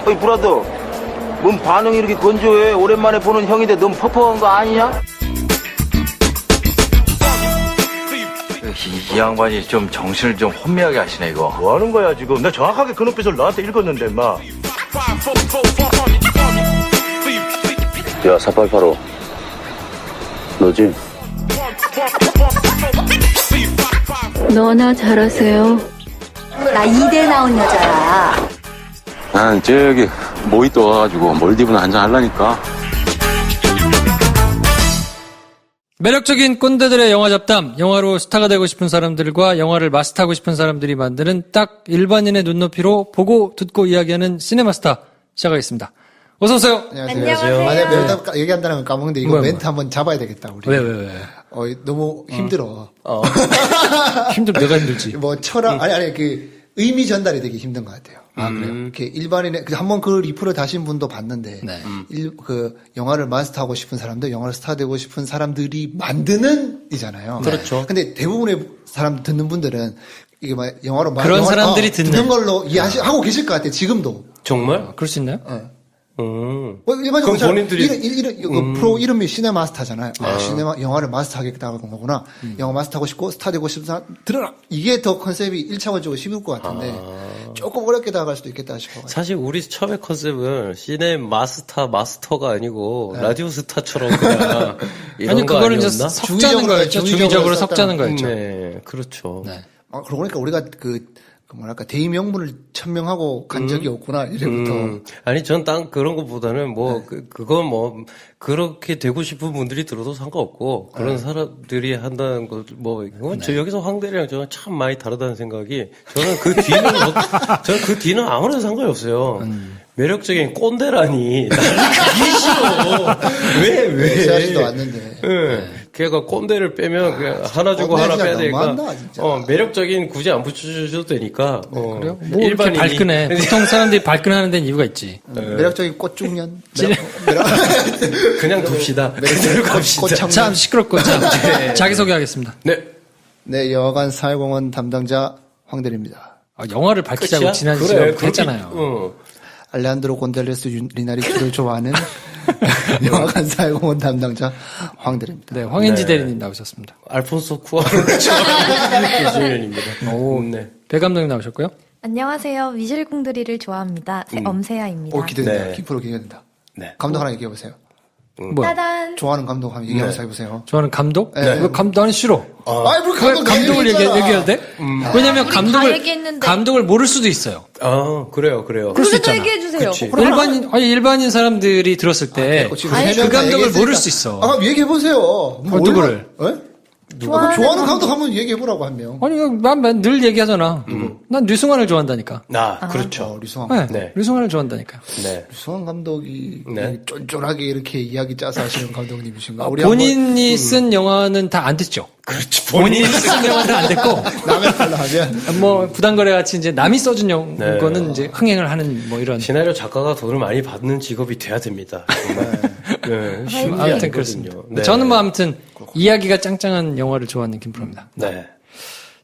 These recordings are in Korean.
어이 브라더, 뭔 반응이 이렇게 건조해? 오랜만에 보는 형인데 너무 퍽퍽한 거 아니냐? 이 양반이 좀 정신을 좀 혼미하게 하시네 이거. 뭐 하는 거야 지금? 나 정확하게 그 눈빛을 너한테 읽었는데 마. 야 488호 너지? 너나 잘하세요. 나 이대 나온 여자야. 난 저기 모히또 와가지고 몰디브나 한잔 하려니까. 매력적인 꼰대들의 영화 잡담, 영화로 스타가 되고 싶은 사람들과 영화를 마스터하고 싶은 사람들이 만드는 딱 일반인의 눈높이로 보고 듣고 이야기하는 시네마스터 시작하겠습니다. 어서 오세요. 안녕하세요. 만약에 멘트 얘기한다는 건 까먹는데 이거 멘트 한번 잡아야 되겠다 우리. 왜? 너무 힘들어. 힘들 내가 힘들지. 뭐 철학 아니 그 의미 전달이 되게 힘든 것 같아요. 그래요? 이렇게 일반인의 한번 그 리플을 다신 분도 봤는데 네. 그 영화를 마스터하고 싶은 사람들, 영화를 스타 되고 싶은 사람들이 만드는 이잖아요. 그렇죠. 근데 대부분의 사람 듣는 분들은 이게 막 영화로 그런 사람들이 듣는 걸로 이해하고 계실 것 같아요. 지금도. 정말? 그럴 수 있나요? 일반적으로 그럼 본인들이 이런 프로 이름이 시네마스터잖아요. 영화를 마스터하겠다는 거구나. 영화 마스터하고 싶고 스타 되고 싶은 사람 들어라. 이게 더 컨셉이 1차원적으로 쉬울 것 같은데 조금 어렵게 다가갈 수도 있겠다 싶어요. 사실 우리 처음에 컨셉은 시네 마스터가 아니고 라디오 스타처럼 그냥 이런 아니 거 그거를 이제 아니었나? 섞자는 거였죠. 중의적으로 섞자는 거였죠. 네, 그렇죠. 네. 그러고 보니까 우리가 뭐랄까 대의명분을 천명하고 간 적이 없구나 이래부터. 아니 전 딴 그런 것보다는 그건 그렇게 되고 싶은 분들이 들어도 상관없고 그런 사람들이 한다는 것 저 여기서 황대리랑 저는 참 많이 다르다는 생각이 저는 저는 그 뒤는 아무런 상관이 없어요. 매력적인 꼰대라니 나는 그게 싫어. 왜? 시아씨도 왔는데. 걔가 꼰대를 빼면 그냥 하나 주고 하나 빼야 되니까. 매력적인 굳이 안 붙여주셔도 되니까. 그래요? 뭐 일반인이 발끈해. 보통 사람들이 발끈하는 데는 이유가 있지. 매력적인 꽃중년. 그냥 둡시다. 그대로 갑시다. 참 시끄럽고 자 자기소개하겠습니다. 네, 여관 사회공헌 담당자 황대리입니다. 영화를 밝히자고 끝이야? 지난 그래, 시간에 그렇게, 했잖아요. 알레한드로 곤달레스 리나리키를 좋아하는 영화관 사회공헌 담당자 황대리입니다. 네, 황인지 대리님 나오셨습니다. 알폰소 쿠아르 교수님입니다. 배 감독님 나오셨고요. 안녕하세요. 미실공들이를 좋아합니다. 엄세아입니다. 기대된다. 킹프로 기대된다. 감독 하나 얘기해보세요. 따단. 좋아하는 감독 한번 얘기하면서 해보세요. 좋아하는 감독? 네. 왜 나는 싫어. 아이, 뭐 감독을 얘기해야 돼? 왜냐면 감독을 모를 수도 있어요. 그래요. 그럴 수 있잖아. 얘기해주세요. 일반인 사람들이 들었을 때 그 감독을 모를 수 있어. 얘기해보세요. 누구를? 좋아하는 감독 한번 얘기해보라고 한 명. 아니, 난 늘 얘기하잖아. 난 류승환을 좋아한다니까. 그렇죠. 류승환. 류승환을 좋아한다니까. 류승환 감독이 쫀쫀하게 이렇게 이야기 짜서 하시는 감독님이신가? 본인이 쓴 영화는 다 안 듣죠. 그렇죠. 본인이 쓴 영화는 안 됐고. 남의 걸로 하면. 부당거래 같이 이제 남이 써준 거는 이제 흥행을 하는 이런. 시나리오 작가가 돈을 많이 받는 직업이 돼야 됩니다. 아무튼 그렇습니다. 저는 아무튼 이야기가 짱짱한 영화를 좋아하는 김프로입니다.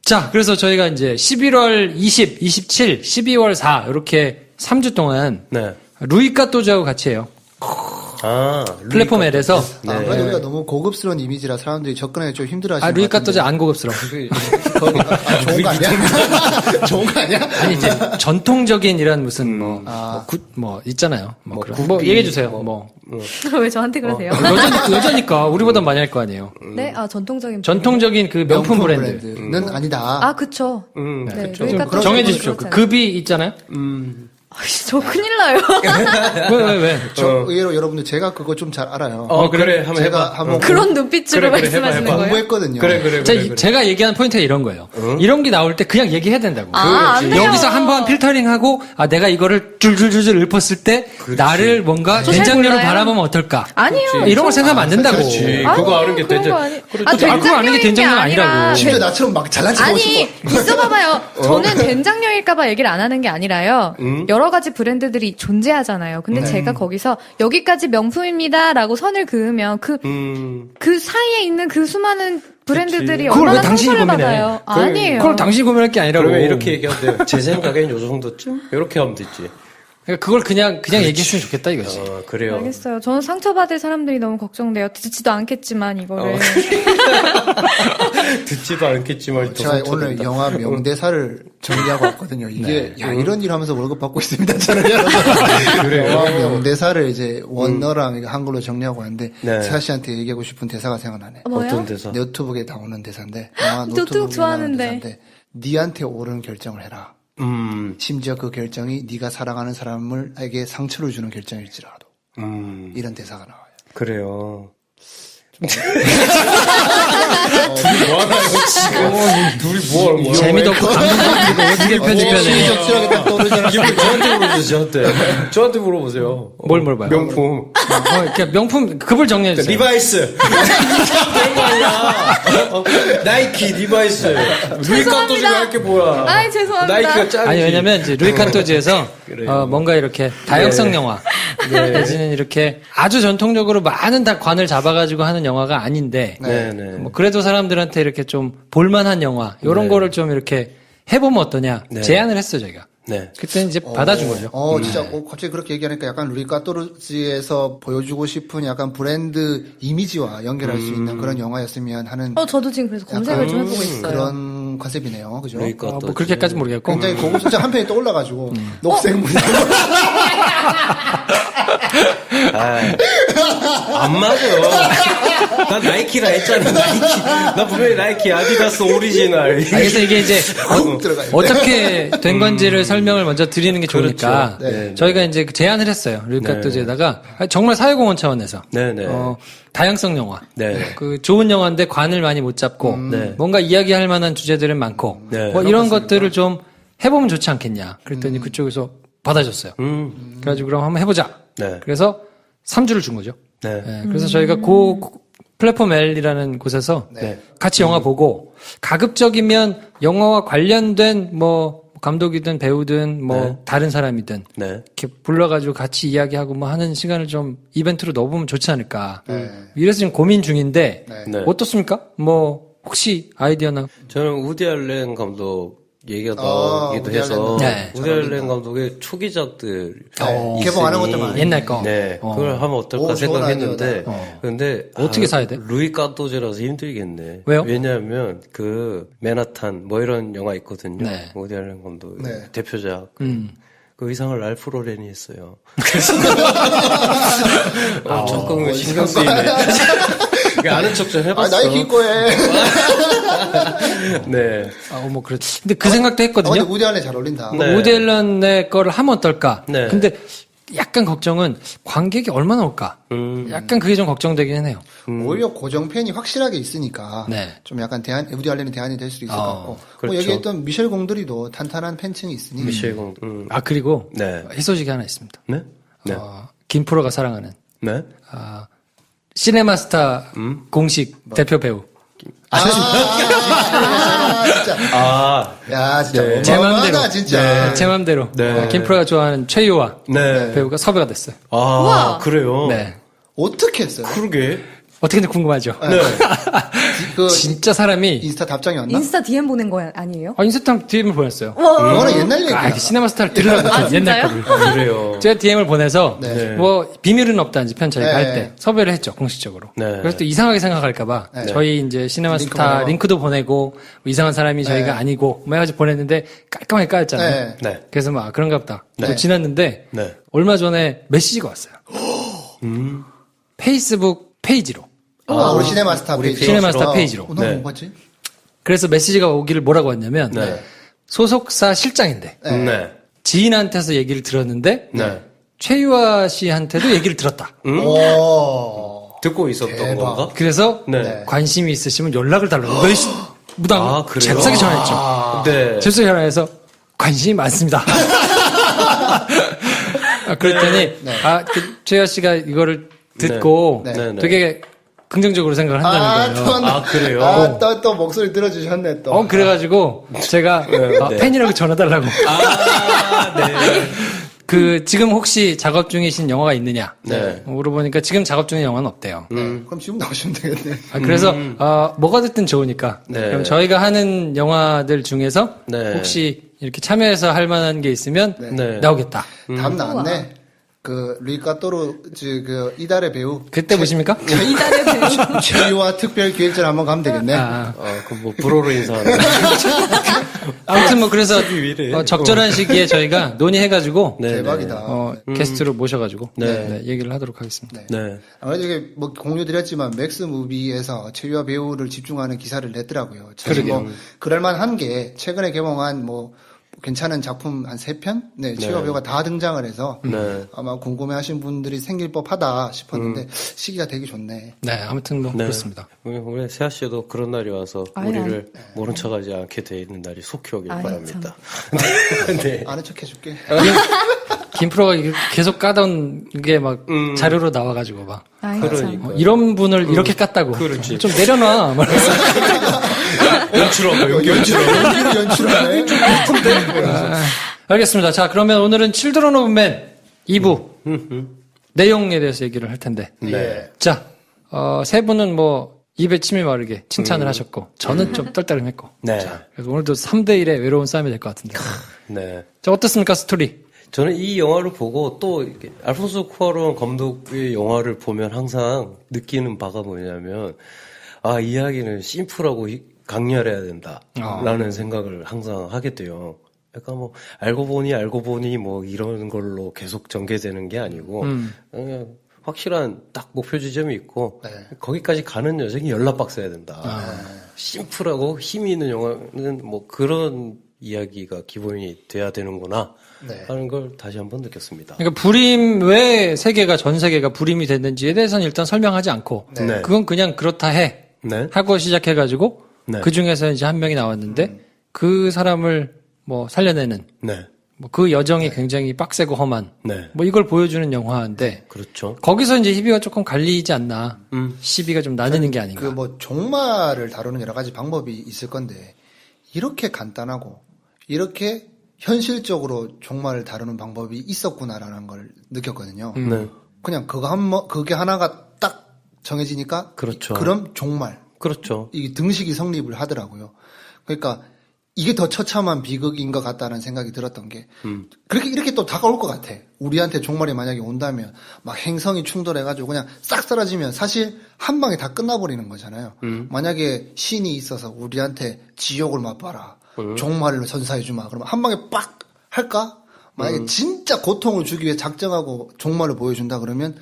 자, 그래서 저희가 이제 11월 20, 27, 12월 4 이렇게 3주 동안 루이 까또즈하고 같이 해요. 플랫폼 L에서. 우리가 너무 고급스러운 이미지라 사람들이 접근하기 좀 힘들어하시는 루이 까또즈 안 고급스러워. 좋은 거 아니야? 좋은 거 아니야? 아니 이제 전통적인 이런 무슨 있잖아요. 얘기해 주세요. 왜 저한테 그러세요? 여자니까 우리보다 많이 할 거 아니에요. 네, 전통적인 그 명품 브랜드는 아니다. 그쵸. 네, 좀 정해 주십시오. 그 급이 있잖아요. 저 큰일 나요. 왜? 저 의외로 여러분들 제가 그거 좀 잘 알아요. 그래. 한번 제가 해봐. 한번 그런 눈빛으로 말씀하시는 거예요? 공부했거든요. 그래. 제가 얘기하는 포인트가 이런 거예요. 이런 게 나올 때 그냥 얘기해야 된다고. 안 돼요. 여기서 한번 필터링하고 내가 이거를 줄줄줄 읊었을 때 나를 뭔가 된장녀로 바라보면 어떨까? 아니요. 이런 걸 생각하면 안 된다고. 그거 아는 게 된장. 그거 아는 게 된장녀가 아니라고. 심지어 나처럼 막 잘난 척하고 싶어. 있어봐봐요. 저는 된장녀일까봐 얘기를 안 하는 게 아니라요. 여러 가지 브랜드들이 존재하잖아요. 근데 제가 거기서 여기까지 명품입니다라고 선을 그으면 그 사이에 있는 그 수많은 브랜드들이 그걸 얼마나 왜 당신이 상처를 고민해? 받아요. 아니에요. 그걸 당신이 고민할 게 아니라고. 그러면 이렇게 얘기하면 돼요. 제 생각엔 요 정도쯤? 이렇게 하면 되지. 그러니까 그걸 그냥 얘기했으면 좋겠다 이거지. 그래요. 알겠어요. 저는 상처받을 사람들이 너무 걱정돼요. 듣지도 않겠지만 이거를. 듣지도 않겠지만 또 제가 오늘 영화 명대사를 정리하고 왔거든요. 이게 야 이런 일 하면서 월급 받고 있습니다. 저는 영화 명대사를 이제 원어랑 한글로 정리하고 왔는데 세아 씨한테 얘기하고 싶은 대사가 생각나네. 뭐요? 어떤 대사? 노트북에 나오는 대사인데 영화 노트북 노트북에 좋아하는데. 나오는 대사인데 니한테 옳은 결정을 해라. 심지어 그 결정이 네가 사랑하는 사람에게 상처를 주는 결정일지라도 이런 대사가 나와요. 그래요. 둘이 뭐하나요 지금? 둘이 뭐하는 거야? 재미도 없고 감동도 없고 어떻게 편집해야 되냐. 적절하게 딱 떠오르잖아. 이게 저한테 물어보세요. 저한테 물어보세요. 뭘 물어봐요? 명품. 그러니까 명품 급을 정리해주세요. 리바이스. 된거 아니야. 나이키, 리바이스. 루이 카토즈가 이렇게 뭐야? 아이, 죄송합니다. 나이키가 짱이지. 아니 왜냐면 이제 루이 칸토즈에서 뭔가 이렇게 다양성 영화 내지는 이렇게 아주 전통적으로 많은 다 관을 잡아가지고 하는 영화가 아닌데 뭐 그래도 사람들한테 이렇게 좀 볼만한 영화 이런 거를 좀 이렇게 해보면 어떠냐 제안을 했어요 저희가. 그때 이제 받아준 거죠. 진짜 갑자기 그렇게 얘기하니까 약간 루이 카토르지에서 보여주고 싶은 약간 브랜드 이미지와 연결할 수 있는 그런 영화였으면 하는. 저도 지금 그래서 검색을 좀 해보고 있어요. 그런 컨셉이네요, 그죠? 뭐 그렇게까지 모르겠고. 굉장히 고급스럽게 한 편이 떠올라가지고 녹색물. 안 맞아. 난 나이키라 했잖아. 나이키. 나 분명히 나이키 아디다스 오리지널. 그래서 이게 이제 들어가요. 어떻게 된 건지를 설명을 먼저 드리는 게 좋으니까 그렇죠. 저희가 이제 제안을 했어요. 루이카토즈에다가 정말 사회공헌 차원에서 다양성 영화. 그 좋은 영화인데 관을 많이 못 잡고 뭔가 이야기할 만한 주제들은 많고 뭐 이런 것들을 좀 해보면 좋지 않겠냐. 그랬더니 그쪽에서 받아줬어요. 그래가지고 그럼 한번 해보자. 그래서 3주를 준 거죠. 그래서 저희가 플랫폼 L이라는 곳에서 같이 영화 보고 가급적이면 영화와 관련된 뭐 감독이든 배우든 뭐 다른 사람이든 이렇게 불러가지고 같이 이야기하고 뭐 하는 시간을 좀 이벤트로 넣어보면 좋지 않을까. 이래서 지금 고민 중인데 어떻습니까? 뭐 혹시 아이디어나? 저는 우디 알렌 감독 얘기가 나오기도 해서 우디 알렌 감독의 초기작들 개봉하는 것들 많아요. 옛날 거. 그걸 하면 어떨까 생각했는데 근데 어떻게 사야 돼? 루이 카토즈라서 힘들겠네. 왜요? 왜냐하면 그 맨하탄 뭐 이런 영화 있거든요. 우디 알렌 감독 대표작. 그 의상을 랄프 로렌이 했어요. 그래서 조금 신경 쓰이네. 아는 척 좀 해봤어. 나이키 거에. 뭐 그렇지. 근데 그 생각도 했거든요. 근데 우디 알렌 잘 어울린다. 우디 앨런의 거를 하면 어떨까? 근데 약간 걱정은 관객이 얼마나 올까? 약간 그게 좀 걱정되긴 해요. 오히려 고정 팬이 확실하게 있으니까 좀 약간 우디 알렌이 대안이 될 수도 있을 것 같고. 그렇죠. 뭐 얘기했던 미셸 공드리도 탄탄한 팬층이 있으니. 미셸 공드리. 그리고 희소식이 하나 있습니다. 김프로가 사랑하는 시네마스타 공식 대표 배우. 진짜. 야, 진짜. 제 맘대로. 진짜. 제 맘대로. 김프로가 좋아하는 최유화 배우가 섭외가 됐어요. 우와. 그래요? 어떻게 했어요? 그러게. 어떻게든 궁금하죠. 진짜 사람이 인스타 답장이 왔나? 인스타 DM 보낸 거 아니에요? 인스타 DM을 보냈어요. 그거는 옛날 얘기야. 시네마스타를 들으라고 옛날 거를. 그래요. 제가 DM을 보내서 뭐 비밀은 없다는지 편 저희가 할 때 섭외를 했죠 공식적으로. 그래서 또 이상하게 생각할까봐 저희 이제 시네마스타 링크도 보내고 뭐 이상한 사람이 저희가 아니고 뭐 해가지고 보냈는데 깔끔하게 까였잖아요. 그래서 막 그런가 보다. 또 지났는데 얼마 전에 메시지가 왔어요. 페이스북 페이지로. 우리 시네마스타 페이지. 시네마스타 페이지로. 너무 못 봤지? 그래서 메시지가 오기를 뭐라고 했냐면 소속사 실장인데 지인한테서 얘기를 들었는데 최유화 씨한테도 얘기를 들었다. 듣고 있었던 건가? 그래서 관심이 있으시면 연락을 달라고 무당 잽싸게 전화했죠. 잽싸게 전화해서 관심이 많습니다. 그랬더니 최유화 씨가 이거를 듣고 되게 긍정적으로 생각을 한다는 거예요. 그래요? 또 목소리 들어주셨네, 또. 그래가지고 제가 팬이라고 전화달라고. 지금 혹시 작업 중이신 영화가 있느냐? 물어보니까 지금 작업 중인 영화는 없대요. 그럼 지금 나오시면 되겠네. 그래서, 뭐가 됐든 좋으니까. 그럼 저희가 하는 영화들 중에서 혹시 이렇게 참여해서 할 만한 게 있으면 네. 나오겠다. 답 나왔네. 그 루이카토르 그 이달의 배우. 그때 보십니까? 이달의 배우. 최유화 특별 기획전 한번 가면 되겠네. 그럼 뭐 불어로 인사하는. 아무튼 뭐 그래서 적절한 시기에 저희가 논의해가지고 대박이다. 게스트로 모셔가지고 네. 얘기를 하도록 하겠습니다. 네. 아무래도 이게 뭐 공유드렸지만 맥스 무비에서 최유화 배우를 집중하는 기사를 냈더라고요. 사실 뭐 그럴만한 게 최근에 개봉한 뭐 괜찮은 작품 한 3편? 네, 최유화 배우가 다 등장을 해서 아마 궁금해하신 분들이 생길 법하다 싶었는데 시기가 되게 좋네. 네, 아무튼 뭐 그렇습니다. 우리 세아 씨도 그런 날이 와서 우리를 모른 척하지 않게 돼 있는 날이 속히 오길 바랍니다. 네. 아는 척 해줄게. 김프로가 계속 까던 게 막 자료로 나와가지고 막 그러니까 이런 분을 이렇게 깠다고. 그렇지. 좀 내려놔. 말해서. 연기를 연출하네. 알겠습니다. 자, 그러면 오늘은 Children of Men 2부 내용에 대해서 얘기를 할 텐데. 네. 자, 세 분은 뭐 입에 침이 마르게 칭찬을 하셨고 저는 좀 떨떠름했고. 네. 자, 그래서 오늘도 3대1의 외로운 싸움이 될 것 같은데. 네. 자, 어떻습니까, 스토리? 저는 이 영화를 보고 또 이렇게 알폰소 쿠아론 감독의 영화를 보면 항상 느끼는 바가 뭐냐면 이 이야기는 심플하고 강렬해야 된다라는 생각을 항상 하게 돼요. 약간 뭐 알고 보니 뭐 이런 걸로 계속 전개되는 게 아니고 그냥 확실한 딱 목표 지점이 있고 거기까지 가는 여정이 열납박서야 된다. 심플하고 힘이 있는 영화는 뭐 그런 이야기가 기본이 돼야 되는구나 하는 걸 다시 한번 느꼈습니다. 그러니까 불임 왜 세계가 전 세계가 불임이 됐는지에 대해서는 일단 설명하지 않고 그건 그냥 그렇다 해 하고 시작해가지고 그 중에서 이제 한 명이 나왔는데 그 사람을 뭐 살려내는 뭐 그 여정이 굉장히 빡세고 험한 뭐 이걸 보여주는 영화인데 그렇죠. 거기서 이제 희비가 조금 갈리지 않나 시비가 좀 나뉘는 게 아닌가. 그 뭐 종말을 다루는 여러 가지 방법이 있을 건데 이렇게 간단하고 이렇게 현실적으로 종말을 다루는 방법이 있었구나라는 걸 느꼈거든요. 그냥 그게 하나가 딱 정해지니까 그렇죠. 그럼 종말. 그렇죠. 이 등식이 성립을 하더라고요. 그러니까 이게 더 처참한 비극인 것 같다는 생각이 들었던 게 그렇게 이렇게 또 다가올 것 같아. 우리한테 종말이 만약에 온다면 막 행성이 충돌해가지고 그냥 싹 사라지면 사실 한 방에 다 끝나버리는 거잖아요. 만약에 신이 있어서 우리한테 지옥을 맛봐라. 종말을 선사해주마. 그러면 한 방에 빡 할까? 만약에 진짜 고통을 주기 위해 작정하고 종말을 보여준다 그러면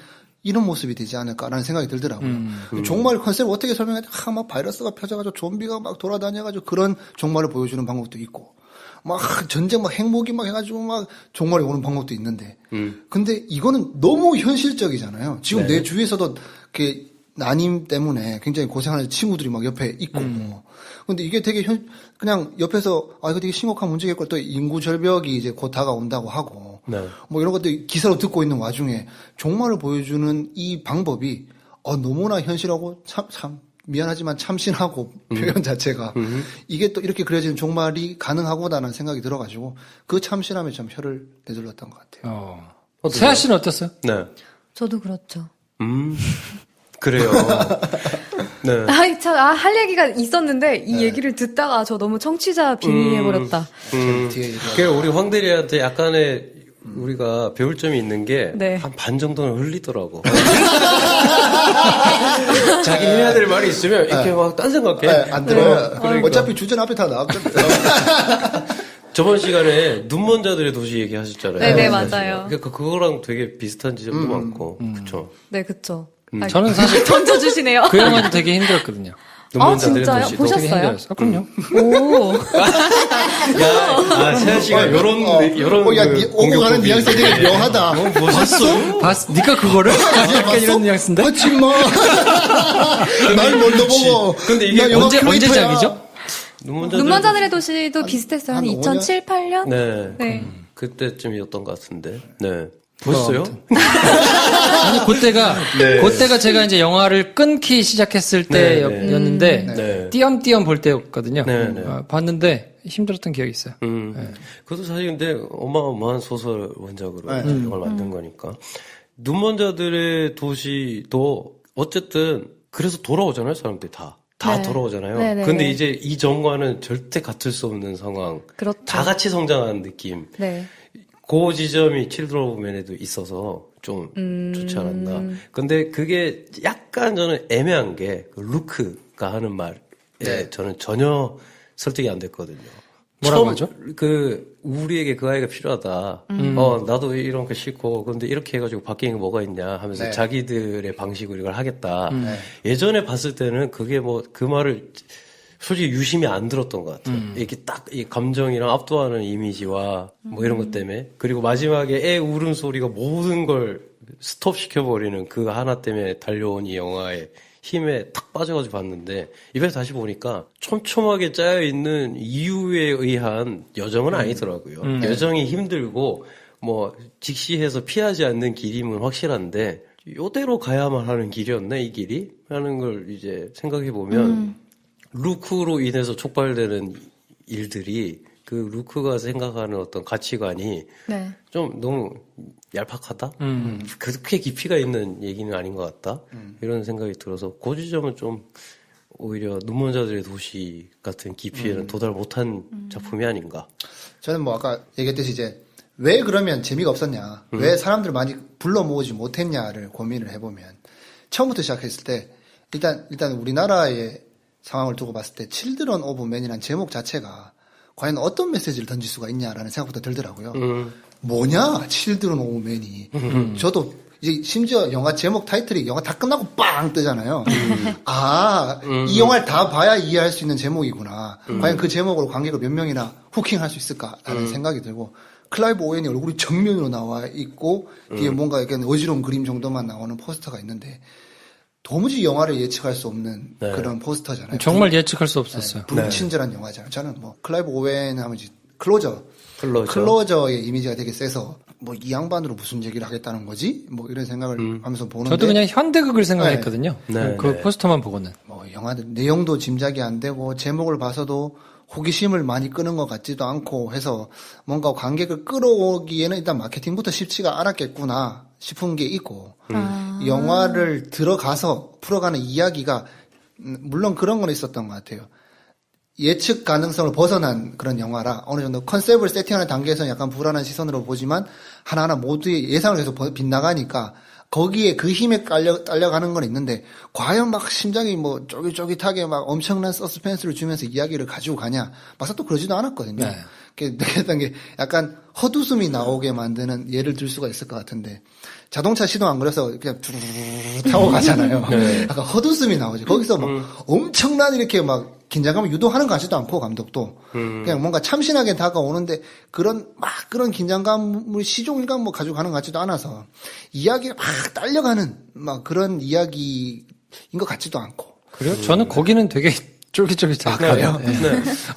이런 모습이 되지 않을까라는 생각이 들더라고요. 종말 컨셉을 어떻게 설명해야 돼? 막 바이러스가 펴져가지고 좀비가 막 돌아다녀가지고 그런 종말을 보여주는 방법도 있고, 막 전쟁 막 핵무기 막 해가지고 막 종말이 오는 방법도 있는데, 근데 이거는 너무 현실적이잖아요. 지금 내 주위에서도 이렇게 난임 때문에 굉장히 고생하는 친구들이 막 옆에 있고, 근데 이게 되게 그냥 옆에서 이거 되게 심각한 문제겠고 또 인구 절벽이 이제 곧 다가온다고 하고 뭐 이런 것들 기사로 듣고 있는 와중에 종말을 보여주는 이 방법이 너무나 현실하고 참 미안하지만 참신하고 표현 자체가 이게 또 이렇게 그려지는 종말이 가능하구나라는 생각이 들어가지고 그 참신함에 좀 혀를 내둘렀던 것 같아요. 세아 씨는 어땠어요? 네. 저도 그렇죠. 그래요. 네. 할 얘기가 있었는데 이 얘기를 듣다가 저 너무 청취자 빙의해버렸다. 우리 황대리한테 약간의 우리가 배울 점이 있는 게 한 반 정도는 흘리더라고. 자기 해야 될 말이 있으면 이렇게 막 딴 생각해. 안 들어요. 그러니까. 어차피 주전 앞에 다 나왔거든요. 저번 시간에 눈먼 자들의 도시 얘기하셨잖아요. 네네, 맞아요. 그러니까 그거랑 되게 비슷한 지점도 많고. 그쵸. 네, 그쵸. 저는 사실 던져주시네요. 그 영화도 되게 힘들었거든요. 진짜요? 보셨어요? 그럼요. 오. 세아 씨가 요런 오고 가는 뉘앙스 되게 묘하다. 봤어? 니가 그거를? 약간 이런 뉘앙스인데? 하지 마. 날 먼저 보고. 근데 이게 언제작이죠? 눈먼자들의 도시도 비슷했어요. 한 2007, 8년? 네. 그때쯤이었던 것 같은데. 네. 보셨어요? 아니, 그때가 제가 이제 영화를 끊기 시작했을 때였는데, 띄엄띄엄 볼 때였거든요. 봤는데, 힘들었던 기억이 있어요. 그것도 사실 근데 어마어마한 소설 원작으로 영화를 만든 거니까. 눈먼 자들의 도시도 어쨌든, 그래서 돌아오잖아요, 사람들이 다. 다 네. 돌아오잖아요. 네네네. 근데 이제 이전과는 절대 같을 수 없는 상황. 그렇죠. 다 같이 성장하는 느낌. 네. 그 지점이 칠드런 오브 맨에도 있어서 좀 좋지 않았나. 근데 그게 약간 저는 애매한 게 그 루크가 하는 말에 저는 전혀 설득이 안 됐거든요. 뭐라고 하죠? 우리에게 그 아이가 필요하다. 나도 이런 거 싫고, 근데 이렇게 해가지고 바뀌는 게 뭐가 있냐 하면서 네. 자기들의 방식으로 이걸 하겠다. 예전에 봤을 때는 그게 그 말을 솔직히 유심히 안 들었던 것 같아요. 이렇게 딱 이 감정이랑 압도하는 이미지와 뭐 이런 것 때문에. 그리고 마지막에 애 울음소리가 모든 걸 스톱시켜버리는 그 하나 때문에 달려온 이 영화의 힘에 탁 빠져가지고 봤는데, 이번에 다시 보니까 촘촘하게 짜여있는 이유에 의한 여정은 아니더라고요. 여정이 힘들고, 직시해서 피하지 않는 길임은 확실한데, 요대로 가야만 하는 길이었네, 이 길이? 하는 걸 이제 생각해보면, 루크로 인해서 촉발되는 일들이, 그 루크가 생각하는 어떤 가치관이 네. 좀 너무 얄팍하다? 그렇게 깊이가 있는 얘기는 아닌 것 같다? 이런 생각이 들어서 그 지점은 좀 오히려 눈먼 자들의 도시 같은 깊이에는 도달 못한 작품이 아닌가. 저는 아까 얘기했듯이 이제 왜 그러면 재미가 없었냐, 왜 사람들을 많이 불러 모으지 못했냐를 고민을 해보면, 처음부터 시작했을 때 일단 우리나라의 상황을 두고 봤을 때 칠드런 오브 맨이라는 제목 자체가 과연 어떤 메시지를 던질 수가 있냐라는 생각부터 들더라고요. 뭐냐, 칠드런 오브 맨이. 저도 이제 심지어 영화 제목 타이틀이 영화 다 끝나고 빵 뜨잖아요. 이 영화를 다 봐야 이해할 수 있는 제목이구나. 과연 그 제목으로 관객을 몇 명이나 후킹할 수 있을까라는 생각이 들고, 클라이브 오웬이 얼굴이 정면으로 나와 있고 뒤에 뭔가 약간 어지러운 그림 정도만 나오는 포스터가 있는데, 도무지 영화를 예측할 수 없는 그런 포스터잖아요. 정말 예측할 수 없었어요. 불친절한 영화잖아요. 저는 클라이브 오웬 하면 이제 클로저의 이미지가 되게 세서 이 양반으로 무슨 얘기를 하겠다는 거지? 이런 생각을 하면서 보는데, 저도 그냥 현대극을 생각했거든요. 그 포스터만 보고는. 영화 내용도 짐작이 안 되고 제목을 봐서도 호기심을 많이 끄는 것 같지도 않고 해서 뭔가 관객을 끌어오기에는 일단 마케팅부터 쉽지가 않았겠구나 싶은 게 있고, 영화를 들어가서 풀어가는 이야기가 물론 그런 건 있었던 것 같아요. 예측 가능성을 벗어난 그런 영화라 어느 정도 컨셉을 세팅하는 단계에서는 약간 불안한 시선으로 보지만 하나하나 모두의 예상을 해서 빗나가니까 거기에 그 힘에 딸려가는 건 있는데, 과연 심장이 쫄깃쫄깃하게 엄청난 서스펜스를 주면서 이야기를 가지고 가냐? 막상 또 그러지도 않았거든요. 네. 그랬던 게 약간 헛웃음이 나오게 만드는 예를 들 수가 있을 것 같은데, 자동차 시동 안 걸려서 그냥 쭉 타고 가잖아요. 약간 헛웃음이 나오죠. 거기서 엄청난 이렇게 긴장감을 유도하는 것 같지도 않고, 감독도 그냥 뭔가 참신하게 다가오는데 그런 긴장감을 시종일관 가지고 가는 것 같지도 않아서 이야기가 딸려가는 그런 이야기인 것 같지도 않고. 그래요? 저는 거기는 되게 쫄깃쫄깃해요.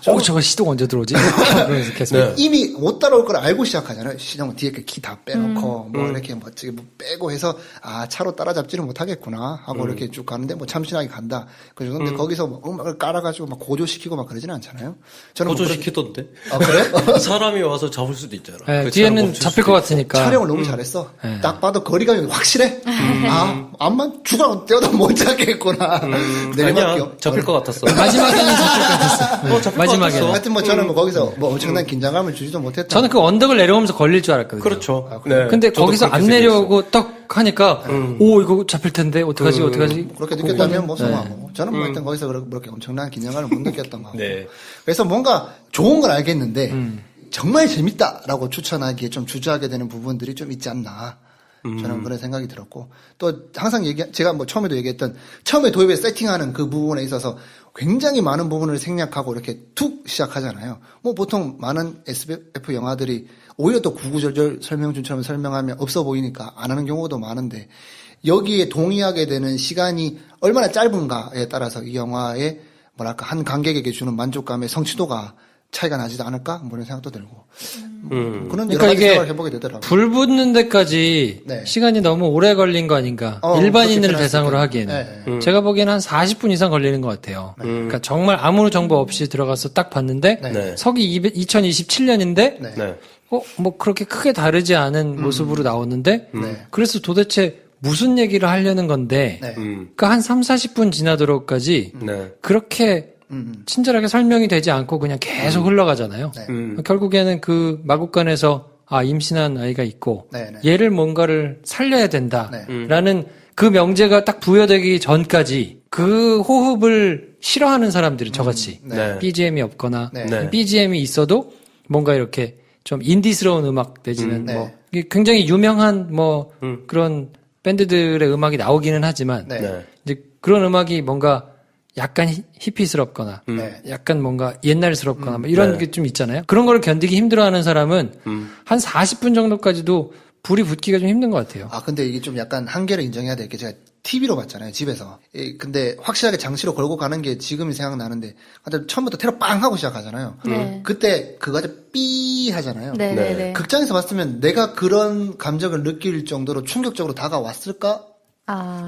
저거 시동 언제 들어오지? 그러면서 계속. 이미 못 따라올 걸 알고 시작하잖아요. 시동 뒤에 키 다 빼놓고 이렇게 멋지게 빼고 해서 차로 따라잡지를 못하겠구나 하고 이렇게 쭉 가는데 참신하게 간다. 그런데 거기서 음악을 깔아가지고 고조시키고 그러지는 않잖아요. 저는 고조시키던데. 그래? 사람이 와서 잡을 수도 있잖아. 네, 뒤에는 잡힐 것 같으니까. 촬영을 너무 잘했어. 딱 봐도 거리감이 확실해. 암만 죽어라고 뛰어도 못 잡겠구나. 아니야, 잡힐 것 같았어. 마지막에는 잡힐 것 같았어요. 마지막에. 하여튼 저는 거기서 엄청난 긴장감을 주지도 못했다. 저는 그 언덕을 내려오면서 걸릴 줄 알았거든요. 그렇죠. 근데 거기서 안 내려오고 떡 하니까 이거 잡힐 텐데 어떡하지? 그렇게 느꼈다면 소망하고. 저는 하여튼 거기서 그렇게 엄청난 긴장감을 못 느꼈던 것 같고. 그래서 뭔가 좋은 건 알겠는데 정말 재밌다라고 추천하기에 좀 주저하게 되는 부분들이 좀 있지 않나. 저는 그런 생각이 들었고, 또 항상 제가 처음에도 얘기했던, 처음에 도입에 세팅하는 그 부분에 있어서 굉장히 많은 부분을 생략하고 이렇게 툭 시작하잖아요. 보통 많은 SF 영화들이 오히려 또 구구절절 설명준처럼 설명하면 없어 보이니까 안 하는 경우도 많은데, 여기에 동의하게 되는 시간이 얼마나 짧은가에 따라서 이 영화의 한 관객에게 주는 만족감의 성취도가 차이가 나지도 않을까? 이런 생각도 들고. 그런 여러 가지 생각을 해보게 되더라고요. 불 붙는 데까지 시간이 너무 오래 걸린 거 아닌가? 일반인을 대상으로 하기에는. 제가 보기에는 한 40분 이상 걸리는 것 같아요. 그러니까 정말 아무 정보 없이 들어가서 딱 봤는데, 석이 2027년인데, 그렇게 크게 다르지 않은 모습으로 나오는데, 그래서 도대체 무슨 얘기를 하려는 건데, 네. 그러니까 한 3, 40분 지나도록까지 네. 그렇게 친절하게 설명이 되지 않고 그냥 계속 흘러가잖아요. 네. 결국에는 그 마구간에서 임신한 아이가 있고 네, 네. 얘를 뭔가를 살려야 된다라는 네. 그 명제가 딱 부여되기 전까지 그 호흡을 싫어하는 사람들이 저같이 네. BGM이 없거나 네. BGM이 있어도 뭔가 이렇게 좀 인디스러운 음악 내지는 네. 뭐 이게 굉장히 유명한 뭐 그런 밴드들의 음악이 나오기는 하지만 네. 네. 이제 그런 음악이 뭔가 약간 히피스럽거나 네. 약간 뭔가 옛날스럽거나 뭐 이런 네. 게 좀 있잖아요. 그런 걸 견디기 힘들어하는 사람은 한 40분 정도까지도 불이 붙기가 좀 힘든 것 같아요. 근데 이게 좀 약간 한계를 인정해야 될 게 제가 TV로 봤잖아요, 집에서. 근데 확실하게 장치로 걸고 가는 게 지금이 생각나는데, 근데 처음부터 테러 빵 하고 시작하잖아요. 네. 그때 그거 아주 삐 하잖아요. 네네네. 극장에서 봤으면 내가 그런 감정을 느낄 정도로 충격적으로 다가왔을까?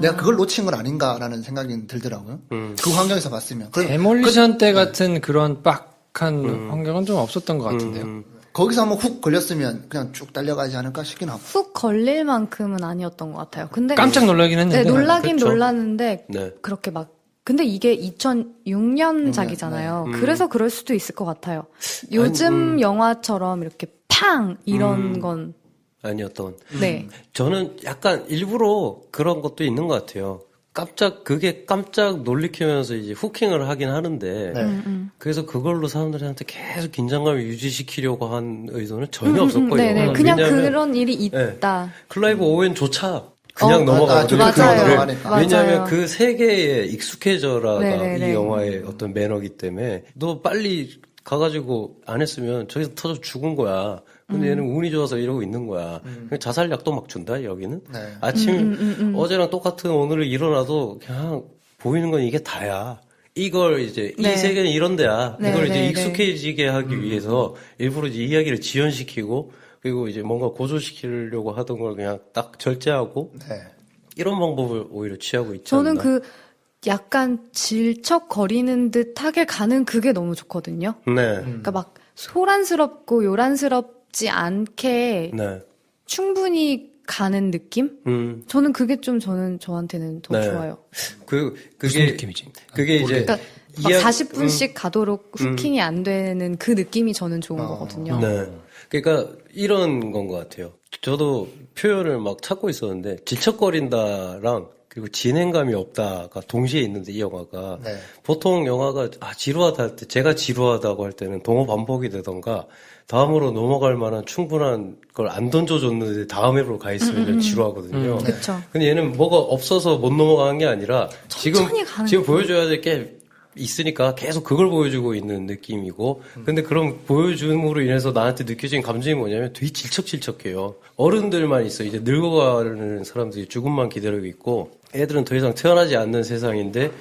내가 그걸 놓친 건 아닌가라는 생각이 들더라고요. 그 환경에서 봤으면. 데몰리션 때 같은 그런 빡한 환경은 좀 없었던 것 같은데요. 거기서 한번 훅 걸렸으면 그냥 쭉 달려가지 않을까 싶긴 하고. 훅 걸릴 만큼은 아니었던 것 같아요. 근데 깜짝 놀라긴 했는데. 네, 놀라긴 그렇죠. 놀랐는데 네. 그렇게 막 근데 이게 2006년작이잖아요. 그래서 그럴 수도 있을 것 같아요. 요즘 영화처럼 이렇게 팡 이런 건 아니었던. 네. 저는 약간 일부러 그런 것도 있는 것 같아요. 그게 깜짝 놀리키면서 이제 후킹을 하긴 하는데, 그래서 그걸로 사람들한테 계속 긴장감을 유지시키려고 한 의도는 전혀 없었고요. 네네. 그냥 왜냐하면, 그런 일이 있다. 네, 클라이브 오웬조차 그냥 넘어가거든요. 맞아요. 왜냐하면 그 세계에 익숙해져라가 네네네. 이 영화의 어떤 매너기 때문에 너 빨리 가가지고 안 했으면 저기서 터져 죽은 거야. 근데 얘는 운이 좋아서 이러고 있는 거야. 그냥 자살약도 막 준다, 여기는. 네. 아침, 어제랑 똑같은 오늘을 일어나도 그냥 보이는 건 이게 다야. 이걸 이제, 네. 이 세계는 이런 데야. 네, 이걸 이제 네, 익숙해지게 하기 위해서 일부러 이제 이야기를 지연시키고, 그리고 이제 뭔가 고조시키려고 하던 걸 그냥 딱 절제하고, 이런 방법을 오히려 취하고 있지 않나. 저는 그 약간 질척거리는 듯하게 가는 그게 너무 좋거든요. 네. 그러니까 막 소란스럽고 요란스럽지 않게 네. 충분히 가는 느낌? 저는 그게 좀 저한테는 더 네. 좋아요. 무슨 그게 느낌이지? 그게 이제 그러니까 막 40분씩 가도록 후킹이 안 되는 그 느낌이 저는 좋은 거거든요. 네. 그러니까 이런 건 것 같아요. 저도 표현을 막 찾고 있었는데 질척거린다랑 그리고 진행감이 없다가 동시에 있는데 이 영화가 보통 영화가 지루하다 할 때 제가 지루하다고 할 때는 동어 반복이 되던가 다음으로 넘어갈 만한 충분한 걸 안 던져줬는데 다음 회로 가 있으면 지루하거든요. 그렇죠. 근데 얘는 뭐가 없어서 못 넘어가는 게 아니라 지금 보여줘야 될 게 있으니까 계속 그걸 보여주고 있는 느낌이고 근데 그런 보여줌으로 인해서 나한테 느껴진 감정이 뭐냐면 되게 질척질척해요. 어른들만 있어. 이제 늙어가는 사람들이 죽음만 기다리고 있고 애들은 더 이상 태어나지 않는 세상인데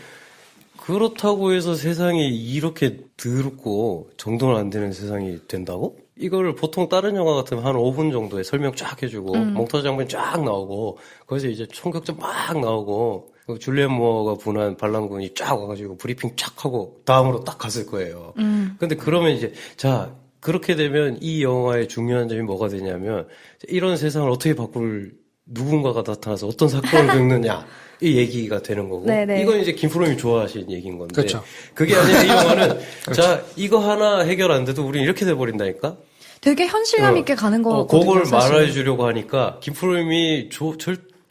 그렇다고 해서 세상이 이렇게 더럽고 정돈은 안 되는 세상이 된다고? 이거를 보통 다른 영화 같으면 한 5분 정도에 설명 쫙 해주고 몽타주 장면 쫙 나오고 거기서 이제 총격전 막 나오고 줄리안 무어가 분한 반란군이 쫙 와가지고 브리핑 쫙 하고 다음으로 딱 갔을 거예요. 근데 그러면 이제 자 그렇게 되면 이 영화의 중요한 점이 뭐가 되냐면 이런 세상을 어떻게 바꿀 누군가가 나타나서 어떤 사건을 겪느냐 이 얘기가 되는 거고 네네. 이건 이제 김프로님이 좋아하시는 얘기인 건데 그렇죠. 그게 아니라 이 영화는 자 이거 하나 해결 안 돼도 우리는 이렇게 돼버린다니까. 되게 현실감 있게 가는 거거든요. 그걸 사실. 말해주려고 하니까 김프로님이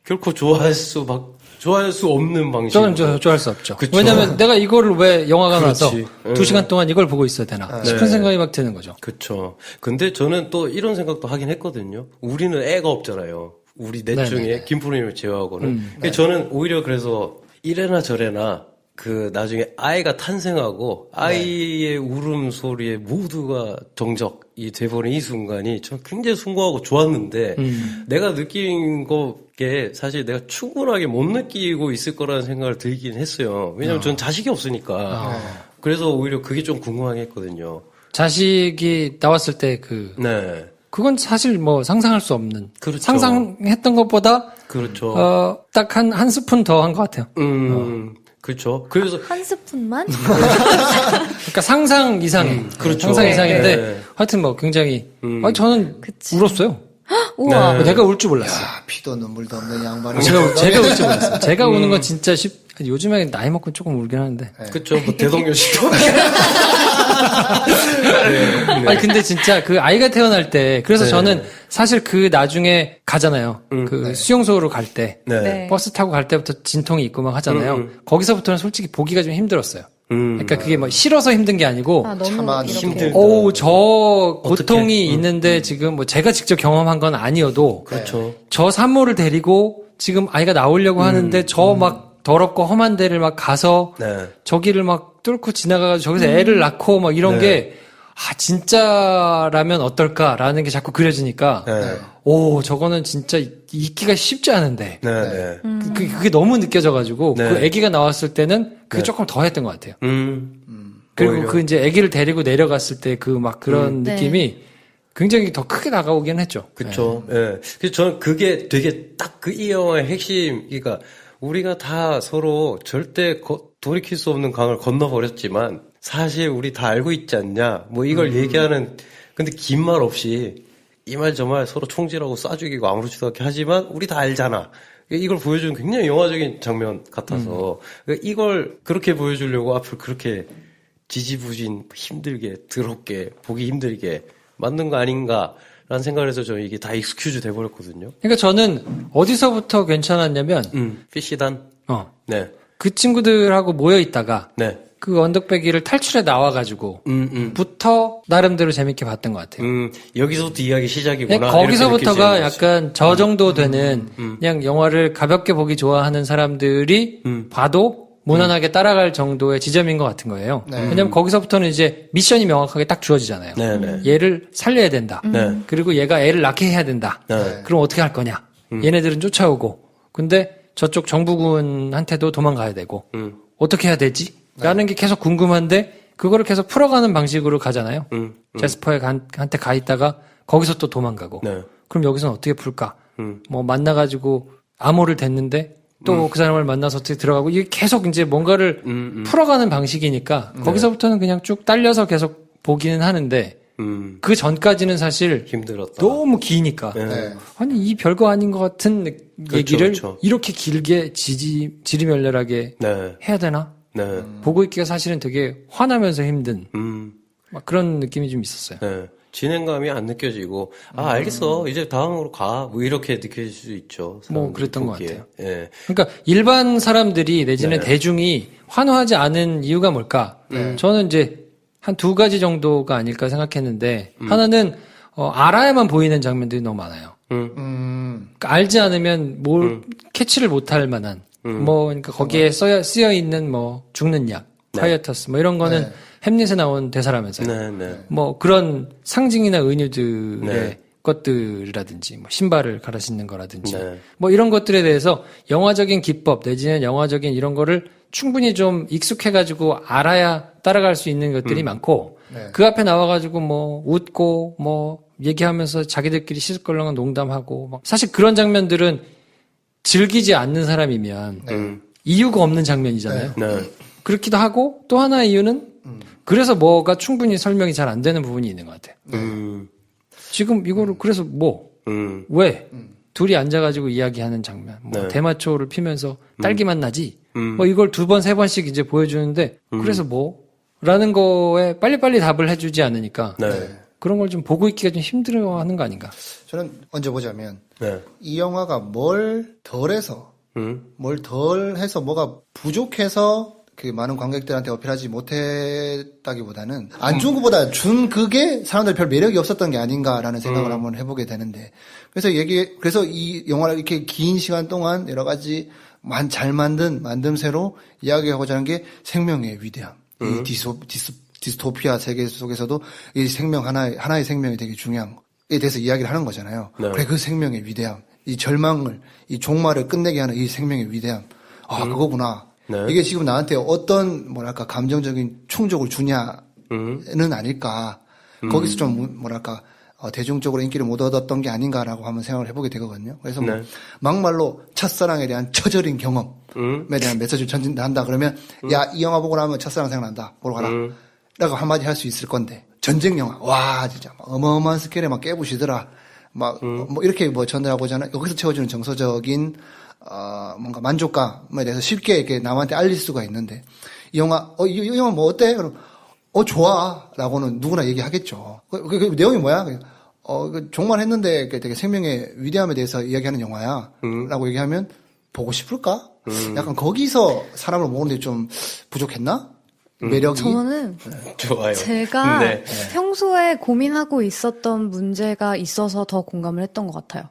결코 좋아할 수 없는 방식. 저는 좋아할 수 없죠. 그쵸. 왜냐면 내가 이거를 왜 영화가 나서 그렇지. 2시간 동안 이걸 보고 있어야 되나 싶은 생각이 막 드는 거죠. 그렇죠. 근데 저는 또 이런 생각도 하긴 했거든요. 우리는 애가 없잖아요. 우리 넷 중에 김프로님을 제외하고는. 그래서 저는 오히려 그래서 이래나 저래나 그 나중에 아이가 탄생하고 아이의 울음소리에 모두가 정적이 돼버린 이 순간이 전 굉장히 숭고하고 좋았는데 내가 느낀 거게 사실 내가 충분하게 못 느끼고 있을 거라는 생각을 들긴 했어요. 왜냐면 전 자식이 없으니까. 그래서 오히려 그게 좀 궁금하게 했거든요. 자식이 나왔을 때 그건 사실 뭐 상상할 수 없는. 그렇죠. 상상했던 것보다 그렇죠. 딱 한 스푼 더 한 것 같아요. 그렇죠. 그래서 한 스푼만? 그러니까 상상 이상이. 그렇죠. 상상 이상인데 네. 하여튼 뭐 굉장히 저는 울었어요. 우와. 내가 울 줄 몰랐어요. 야, 피도 눈물도 없는 양반이. 제가 울 줄 몰랐어요. 제가 우는 건 진짜 요즘에 나이 먹고 조금 울긴 하는데. 그쵸. 뭐 대동여 씨도. 아니 근데 진짜 그 아이가 태어날 때 그래서 저는 사실 그 나중에 가잖아요. 그 수용소로 갈 때 버스 타고 갈 때부터 진통이 있고 막 하잖아요. 거기서부터는 솔직히 보기가 좀 힘들었어요. 그러니까 그게 뭐 싫어서 힘든 게 아니고 너무 힘들다. 저 고통이 있는데 지금 뭐 제가 직접 경험한 건 아니어도 그렇죠. 저 산모를 데리고 지금 아이가 나오려고 하는데 저 막 더럽고 험한 데를 막 가서 저기를 막 뚫고 지나가서 저기서 애를 낳고 막 이런 게 진짜라면 어떨까라는 게 자꾸 그려지니까 저거는 진짜 있기가 쉽지 않은데 그게 너무 느껴져가지고 그 아기가 나왔을 때는 그게 조금 더 했던 것 같아요. 그리고 오히려. 그 이제 아기를 데리고 내려갔을 때 그 막 그런 느낌이 굉장히 더 크게 다가오긴 했죠. 그쵸. 그래서 저는 그게 되게 딱 그 이 영화의 핵심, 그러니까 우리가 다 서로 절대 돌이킬 수 없는 강을 건너버렸지만 사실 우리 다 알고 있지 않냐. 뭐 이걸 얘기하는, 근데 긴 말 없이 이 말 저 말 서로 총질하고 쏴 죽이고 아무렇지도 않게 하지만 우리 다 알잖아. 이걸 보여주는 굉장히 영화적인 장면 같아서 이걸 그렇게 보여주려고 앞을 그렇게 지지부진 힘들게 더럽게 보기 힘들게 만든 거 아닌가라는 생각을 해서 저는 이게 다 익스큐즈 돼버렸거든요. 그러니까 저는 어디서부터 괜찮았냐면 피시단. 네. 그 친구들하고 모여 있다가 네. 그 언덕배기를 탈출해 나와가지고 부터 나름대로 재밌게 봤던 것 같아요. 여기서부터 이야기 시작이구나. 거기서부터가 약간 저 정도 되는 그냥 영화를 가볍게 보기 좋아하는 사람들이 봐도 무난하게 따라갈 정도의 지점인 것 같은 거예요. 왜냐면 거기서부터는 이제 미션이 명확하게 딱 주어지잖아요. 얘를 살려야 된다. 그리고 얘가 애를 낳게 해야 된다. 그럼 어떻게 할 거냐. 얘네들은 쫓아오고. 근데 저쪽 정부군한테도 도망가야 되고. 어떻게 해야 되지? 라는 게 계속 궁금한데 그거를 계속 풀어가는 방식으로 가잖아요. 제스퍼한테 가 있다가 거기서 또 도망가고. 그럼 여기서는 어떻게 풀까? 뭐 만나가지고 암호를 댔는데 또 그 사람을 만나서 어떻게 들어가고 이게 계속 이제 뭔가를 풀어가는 방식이니까 거기서부터는 그냥 쭉 딸려서 계속 보기는 하는데 그 전까지는 사실 힘들었다. 너무 기니까 아니 이 별거 아닌 것 같은 얘기를 이렇게 길게 지리멸렬하게 해야 되나? 보고 있기가 사실은 되게 화나면서 힘든 막 그런 느낌이 좀 있었어요. 진행감이 안 느껴지고 알겠어 이제 다음으로 가 뭐 이렇게 느껴질 수 있죠. 뭐 그랬던 보기에. 것 같아요. 그러니까 일반 사람들이 내지는 대중이 환호하지 않은 이유가 뭘까? 저는 이제 한 두 가지 정도가 아닐까 생각했는데 하나는 알아야만 보이는 장면들이 너무 많아요. 그러니까 알지 않으면 뭘 캐치를 못할 만한 뭐 그러니까 거기에 쓰여 있는 뭐 죽는 약, 파이어터스 뭐 이런 거는 햄릿에 나온 대사라면서요. 뭐 그런 상징이나 은유들의 것들이라든지 뭐 신발을 갈아 신는 거라든지 뭐 이런 것들에 대해서 영화적인 기법 내지는 영화적인 이런 거를 충분히 좀 익숙해가지고 알아야 따라갈 수 있는 것들이 많고 그 앞에 나와가지고 뭐 웃고 뭐 얘기하면서 자기들끼리 시끌렁한 농담하고 막 사실 그런 장면들은 즐기지 않는 사람이면 이유가 없는 장면이잖아요. 그렇기도 하고 또 하나의 이유는 그래서 뭐가 충분히 설명이 잘 안 되는 부분이 있는 것 같아요. 지금 이거를 그래서 왜 둘이 앉아가지고 이야기하는 장면, 뭐 대마초를 피면서 딸기맛 나지, 뭐 이걸 두 번, 세 번씩 이제 보여주는데 그래서 라는 거에 빨리빨리 답을 해주지 않으니까 그런 걸 좀 보고 있기가 좀 힘들어하는 거 아닌가? 저는 언제 보자면 이 영화가 뭘 덜해서 뭐가 부족해서 그 많은 관객들한테 어필하지 못했다기보다는 안 준 것보다 준 그게 사람들 별 매력이 없었던 게 아닌가라는 생각을 한번 해보게 되는데 그래서 이 영화를 이렇게 긴 시간 동안 여러 가지 잘 만든 만듦새로 이야기하고자 하는 게 생명의 위대함, 이 디스토피아 세계 속에서도 이 생명 하나의 생명이 되게 중요한 거에 대해서 이야기를 하는 거잖아요. 그래 그 생명의 위대함, 이 절망을, 이 종말을 끝내게 하는 이 생명의 위대함, 그거구나. 이게 지금 나한테 어떤 감정적인 충족을 주냐는 아닐까. 거기서 좀 대중적으로 인기를 못 얻었던 게 아닌가라고 한번 생각을 해보게 되거든요. 그래서 막말로 첫사랑에 대한 처절인 경험에 대한 메시지를 전진한다 그러면 야, 이 영화 보고 나면 첫사랑 생각난다. 보러 가라. 라고 한마디 할 수 있을 건데 전쟁 영화 와 진짜 어마어마한 스케일에 막 깨부시더라. 막, 뭐, 이렇게 뭐 전달하고자 하는, 여기서 채워주는 정서적인, 뭔가 만족감에 대해서 쉽게 이렇게 남한테 알릴 수가 있는데, 이 영화, 이 영화 뭐 어때? 그럼, 좋아. 라고는 누구나 얘기하겠죠. 그 내용이 뭐야? 종말 했는데 되게 생명의 위대함에 대해서 이야기하는 영화야. 라고 얘기하면, 보고 싶을까? 약간 거기서 사람을 모으는데 좀 부족했나? 매력이. 저는 좋아요. 제가 평소에 고민하고 있었던 문제가 있어서 더 공감을 했던 것 같아요.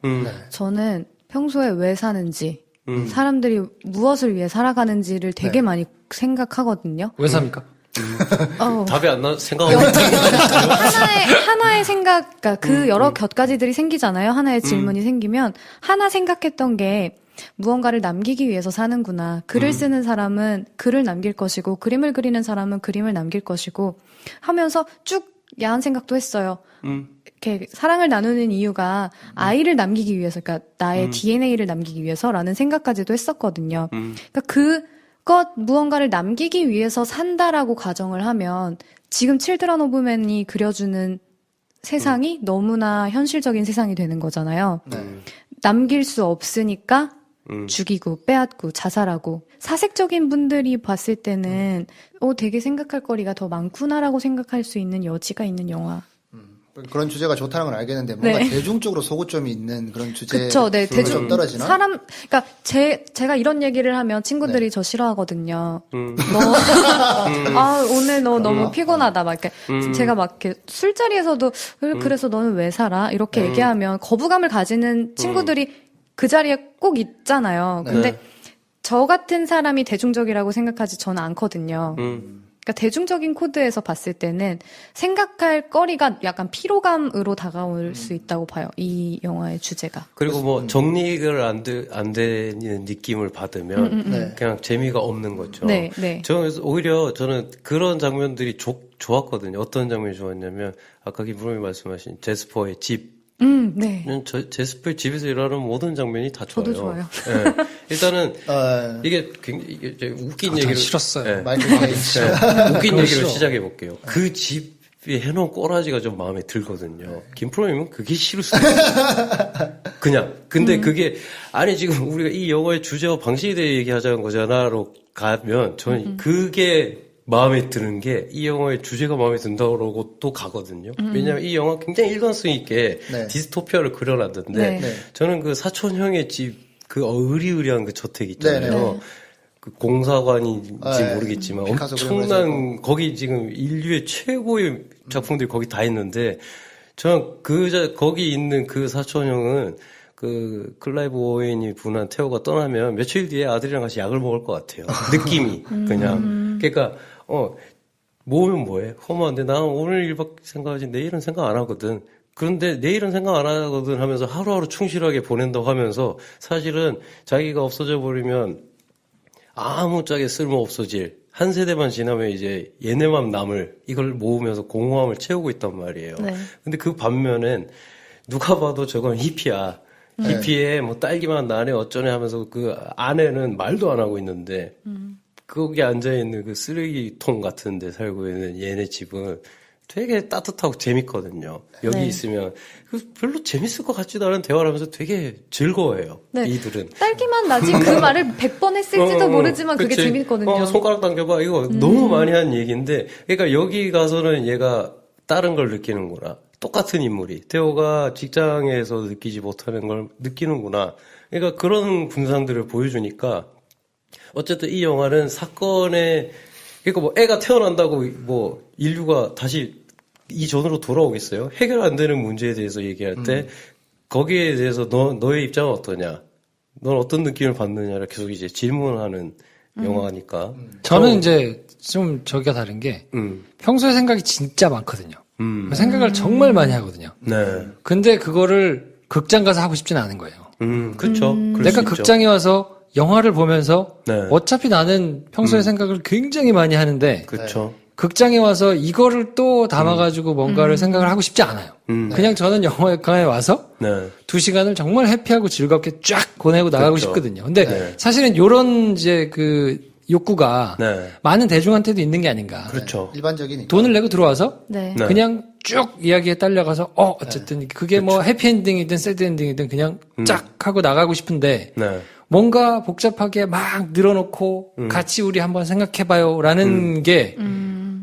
저는 평소에 왜 사는지, 사람들이 무엇을 위해 살아가는지를 되게 많이 생각하거든요. 왜 삽니까? 답이 안 나, 생각 하나의 생각, 그러니까 그 여러 곁가지들이 생기잖아요. 하나의 질문이 생기면, 하나 생각했던 게, 무언가를 남기기 위해서 사는구나. 글을 쓰는 사람은 글을 남길 것이고, 그림을 그리는 사람은 그림을 남길 것이고, 하면서 쭉 야한 생각도 했어요. 이렇게 사랑을 나누는 이유가 아이를 남기기 위해서, 그러니까 나의 DNA를 남기기 위해서라는 생각까지도 했었거든요. 그러니까 그것 무언가를 남기기 위해서 산다라고 가정을 하면, 지금 칠드런 오브맨이 그려주는 세상이 너무나 현실적인 세상이 되는 거잖아요. 남길 수 없으니까 죽이고 빼앗고 자살하고, 사색적인 분들이 봤을 때는 되게 생각할 거리가 더 많구나라고 생각할 수 있는 여지가 있는 영화. 그런 주제가 좋다는 건 알겠는데 뭔가 대중적으로 소구점이 있는 그런 주제. 그쵸, 네, 좀 떨어지나? 그러니까 제가 이런 얘기를 하면 친구들이 저 싫어하거든요. 오늘 너 너무 피곤하다, 막 이렇게. 제가 막 이렇게 술자리에서도 그래서 너는 왜 살아? 이렇게 얘기하면 거부감을 가지는 친구들이 그 자리에 꼭 있잖아요. 근데 저 같은 사람이 대중적이라고 생각하지 저는 않거든요. 그러니까 대중적인 코드에서 봤을 때는 생각할 거리가 약간 피로감으로 다가올 수 있다고 봐요. 이 영화의 주제가. 그리고 뭐 정리가 안 되는 느낌을 받으면 그냥 재미가 없는 거죠. 네. 저는 오히려 그런 장면들이 좋았거든요. 어떤 장면이 좋았냐면 아까 김프로님이 말씀하신 제스퍼의 집. 네. 제스퍼의 집에서 일하는 모든 장면이 다 좋아요. 저도 좋아요. 네. 일단은 이게 굉장히 웃긴 얘기를 싫었어요. 웃긴 얘기를 시작해 볼게요. 그 집에 해놓은 꼬라지가 좀 마음에 들거든요. 김프로님은 그게 싫을 수도 있어요. 그냥. 근데 그게 아니 지금 우리가 이 영화의 주제와 방식에 대해 얘기하자는 거잖아로 가면 저는 그게 마음에 드는 게 이 영화의 주제가 마음에 든다고 또 가거든요. 왜냐하면 이 영화 굉장히 일관성 있게 디스토피아를 그려놨는데 저는 그 사촌형의 집 그 어리으리한 그 저택 있잖아요. 그 공사관인지 모르겠지만 엄청난 거기 지금 인류의 최고의 작품들이 거기 다 있는데 저는 거기 있는 그 사촌형은 그 클라이브 오웬이 분한 테오가 떠나면 며칠 뒤에 아들이랑 같이 약을 먹을 것 같아요. 느낌이 그냥. 그러니까 모으면 뭐해? 허무한데 나는 오늘 일밖에 생각하지 내일은 생각 안 하거든. 그런데 내일은 생각 안 하거든 하면서 하루하루 충실하게 보낸다고 하면서 사실은 자기가 없어져 버리면 아무짝에 쓸모 없어질 한 세대만 지나면 이제 얘네만 남을 이걸 모으면서 공허함을 채우고 있단 말이에요. 근데 그 반면엔 누가 봐도 저건 히피야. 히피에 뭐 딸기만 나네 어쩌네 하면서 그 아내는 말도 안 하고 있는데 거기 앉아있는 그 쓰레기통 같은 데 살고 있는 얘네 집은 되게 따뜻하고 재밌거든요. 여기 있으면 별로 재밌을 것 같지도 않은 대화를 하면서 되게 즐거워해요. 이들은. 딸기만 나지 그 말을 100번 했을지도 모르지만 그게 재밌거든요. 손가락 당겨봐. 이거 너무 많이 한 얘기인데 그러니까 여기 가서는 얘가 다른 걸 느끼는구나. 똑같은 인물이. 테오가 직장에서 느끼지 못하는 걸 느끼는구나. 그러니까 그런 분상들을 보여주니까 어쨌든 이 영화는 사건에 그러니까 뭐 애가 태어난다고 뭐 인류가 다시 이전으로 돌아오겠어요? 해결 안 되는 문제에 대해서 얘기할 때 거기에 대해서 너의 입장은 어떠냐? 넌 어떤 느낌을 받느냐를 계속 이제 질문하는 영화니까. 저는 이제 좀 저기가 다른 게 평소에 생각이 진짜 많거든요. 생각을 정말 많이 하거든요. 근데 그거를 극장 가서 하고 싶지는 않은 거예요. 그렇죠. 내가 극장에 와서 영화를 보면서 어차피 나는 평소에 생각을 굉장히 많이 하는데 극장에 와서 이거를 또 담아가지고 뭔가를 생각을 하고 싶지 않아요. 그냥 저는 영화관에 와서 2시간을 정말 해피하고 즐겁게 쫙 보내고 나가고 싶거든요. 근데 사실은 요런 이제 그 욕구가 네. 많은 대중한테도 있는 게 아닌가. 그렇죠. 일반적이니까. 돈을 내고 들어와서 네. 네. 그냥 쭉 이야기에 딸려가서 어쨌든 그게 뭐 해피엔딩이든 새드엔딩이든 그냥 쫙 하고 나가고 싶은데 네. 뭔가 복잡하게 막 늘어놓고 같이 우리 한번 생각해봐요라는 게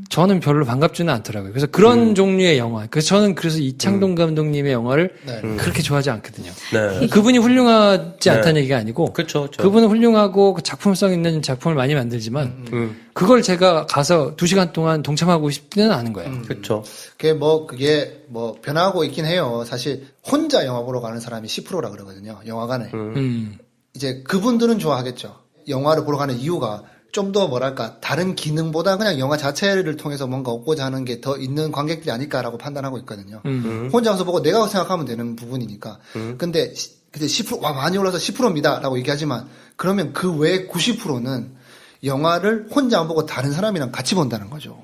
저는 별로 반갑지는 않더라고요. 그래서 그런 종류의 영화. 그래서 저는 그래서 이창동 감독님의 영화를 그렇게 좋아하지 않거든요. 네. 그분이 훌륭하지 않다는 네. 얘기가 아니고 그렇죠. 그분은 훌륭하고 그 작품성 있는 작품을 많이 만들지만 그걸 제가 가서 2시간 동안 동참하고 싶지는 않은 거예요. 그렇죠. 그게 변하고 있긴 해요. 사실 혼자 영화 보러 가는 사람이 10%라 그러거든요. 영화관에. 이제 그분들은 좋아하겠죠. 영화를 보러 가는 이유가 좀 더 뭐랄까 다른 기능보다 그냥 영화 자체를 통해서 뭔가 얻고자 하는 게 더 있는 관객들이 아닐까라고 판단하고 있거든요. 혼자 가서 보고 내가 생각하면 되는 부분이니까. 근데 10% 와 많이 올라서 10%입니다라고 얘기하지만 그러면 그 외 90%는 영화를 혼자 안 보고 다른 사람이랑 같이 본다는 거죠.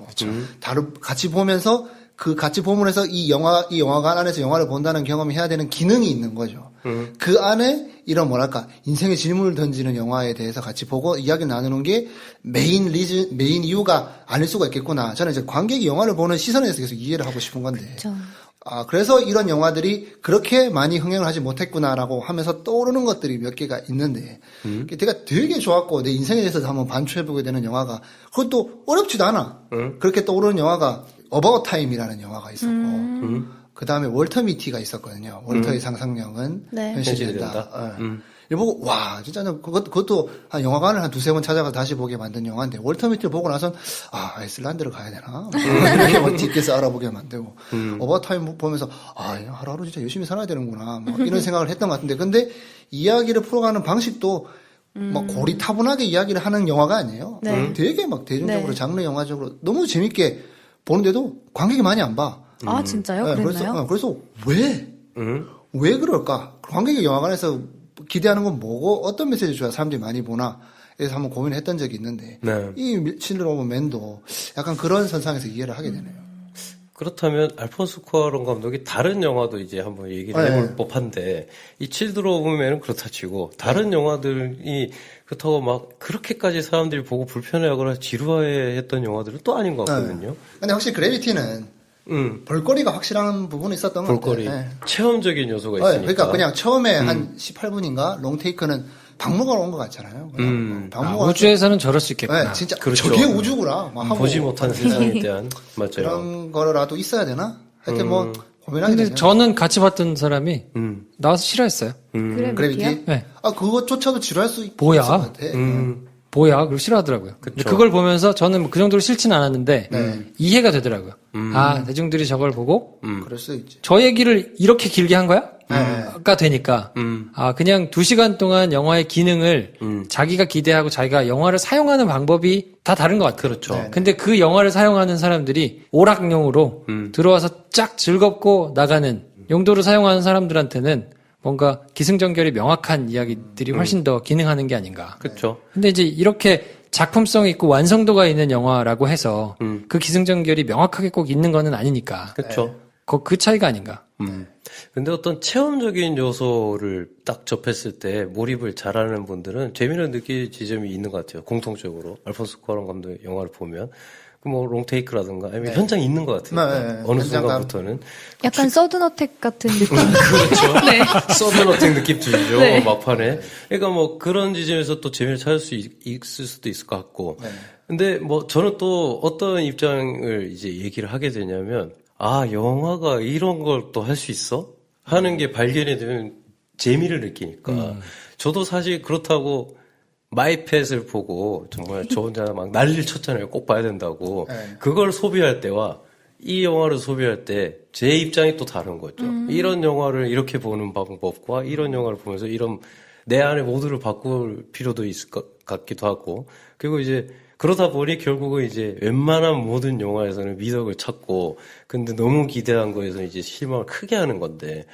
같이 보면서 그 같이 보면서 이 영화관 안에서 영화를 본다는 경험을 해야 되는 기능이 있는 거죠. 그 안에 이런 뭐랄까 인생의 질문을 던지는 영화에 대해서 같이 보고 이야기를 나누는 게 메인 이유가 아닐 수가 있겠구나. 저는 이제 관객이 영화를 보는 시선에서 계속 이해를 하고 싶은 건데. 그렇죠. 그래서 이런 영화들이 그렇게 많이 흥행을 하지 못했구나라고 하면서 떠오르는 것들이 몇 개가 있는데, 제가 되게 좋았고, 내 인생에 대해서 한번 반추해보게 되는 영화가, 그것도 어렵지도 않아. 그렇게 떠오르는 영화가, 어바웃 타임이라는 영화가 있었고, 그 다음에 월터 미티가 있었거든요. 월터의 상상력은 네. 현실이 된다. 이거 보고, 와, 진짜 그것도 한 영화관을 한 2-3번 찾아가 다시 보게 만든 영화인데, 월터 미티를 보고 나선, 아이슬란드를 가야 되나? 이렇게 막 뒷게서 알아보게 만들고, 어바타임 보면서, 하루하루 진짜 열심히 살아야 되는구나. 막 이런 생각을 했던 것 같은데, 근데 이야기를 풀어가는 방식도 막 고리타분하게 이야기를 하는 영화가 아니에요. 네. 되게 막 대중적으로, 네. 장르 영화적으로 너무 재밌게 보는데도 관객이 많이 안 봐. 아, 진짜요? 그랬나요? 그래서 왜 그럴까? 관객이 영화관에서 기대하는 건 뭐고 어떤 메시지 줘야 사람들이 많이 보나? 그래서 한번 고민을 했던 적이 있는데 이 신드롬 오브 맨도 약간 그런 선상에서 이해를 하게 되네요. 그렇다면 알폰소 쿠아론 감독이 다른 영화도 이제 한번 얘기를 해볼 법한데 이 칠드롬 오브 맨은 그렇다 치고 다른 영화들이 그렇다고 막 그렇게까지 사람들이 보고 불편해하거나 지루해했던 영화들은 또 아닌 것 같거든요. 근데 확실히 그래비티는 볼거리가 확실한 부분이 있었던 것 같아요. 볼거리. 체험적인 요소가 있으니까. 그러니까 그냥 처음에 한 18분인가 롱테이크는 박물관 온 것 같잖아요. 우주에서는 저럴 수 있겠구나. 진짜 그렇죠. 저게 우주구나. 막 하고. 보지 못한 세상에 대한 맞아요. 그런 거라도 있어야 되나? 하여튼 뭐 고민하게 근데 되네요. 저는 같이 봤던 사람이 나와서 싫어했어요. 그래비티? 네. 그것조차도 지루할 수 있을 뭐야? 것 같아. 뭐야? 그걸 싫어하더라고요. 근데 그걸 보면서 저는 그 정도로 싫지는 않았는데 이해가 되더라고요. 대중들이 저걸 보고 그럴 수 있지. 저 얘기를 이렇게 길게 한 거야? 가 되니까 그냥 2시간 동안 영화의 기능을 자기가 기대하고 자기가 영화를 사용하는 방법이 다 다른 것 같아요. 그렇죠. 근데 그 영화를 사용하는 사람들이 오락용으로 들어와서 쫙 즐겁고 나가는 용도로 사용하는 사람들한테는 뭔가 기승전결이 명확한 이야기들이 훨씬 더 기능하는 게 아닌가. 그렇죠. 근데 이제 이렇게 작품성이 있고 완성도가 있는 영화라고 해서 그 기승전결이 명확하게 꼭 있는 거는 아니니까. 그렇죠. 그 차이가 아닌가. 근데 어떤 체험적인 요소를 딱 접했을 때 몰입을 잘하는 분들은 재미를 느낄 지점이 있는 것 같아요. 공통적으로. 알폰소 쿠아론 감독의 영화를 보면. 뭐 롱테이크라든가 아니면 현장에 있는 것 같아요. 어느 순간부터는. 약간 서든어택 같은 느낌. 그렇죠. 네. 서든어택 느낌 들죠. 네. 막판에. 그러니까 뭐 그런 지점에서 또 재미를 찾을 수 있을 수도 있을 것 같고. 근데 뭐 저는 또 어떤 입장을 이제 얘기를 하게 되냐면 영화가 이런 걸 또 할 수 있어? 하는 게 발견이 되면 재미를 느끼니까. 저도 사실 그렇다고 마이펫을 보고 정말 저 혼자 막 난리를 쳤잖아요. 꼭 봐야 된다고. 그걸 소비할 때와 이 영화를 소비할 때 제 입장이 또 다른 거죠. 이런 영화를 이렇게 보는 방법과 이런 영화를 보면서 이런 내 안의 모두를 바꿀 필요도 있을 것 같기도 하고. 그리고 이제 그러다 보니 결국은 이제 웬만한 모든 영화에서는 미덕을 찾고 근데 너무 기대한 거에서 이제 실망을 크게 하는 건데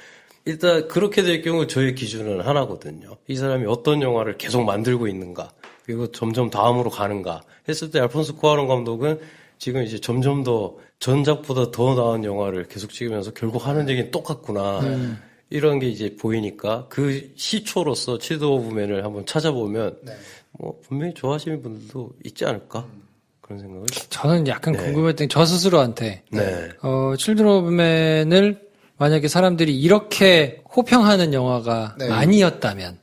일단 그렇게 될 경우 저의 기준은 하나거든요. 이 사람이 어떤 영화를 계속 만들고 있는가 그리고 점점 다음으로 가는가 했을 때 알폰소 쿠아론 감독은 지금 이제 점점 더 전작보다 더 나은 영화를 계속 찍으면서 결국 하는 얘기는 똑같구나. 이런 게 이제 보이니까 그 시초로서 치드 오브 맨을 한번 찾아보면 뭐 분명히 좋아하시는 분들도 있지 않을까 그런 생각을. 저는 약간 궁금했던 게 저 스스로한테 칠드런 오브 맨을 만약에 사람들이 이렇게 호평하는 영화가 아니었다면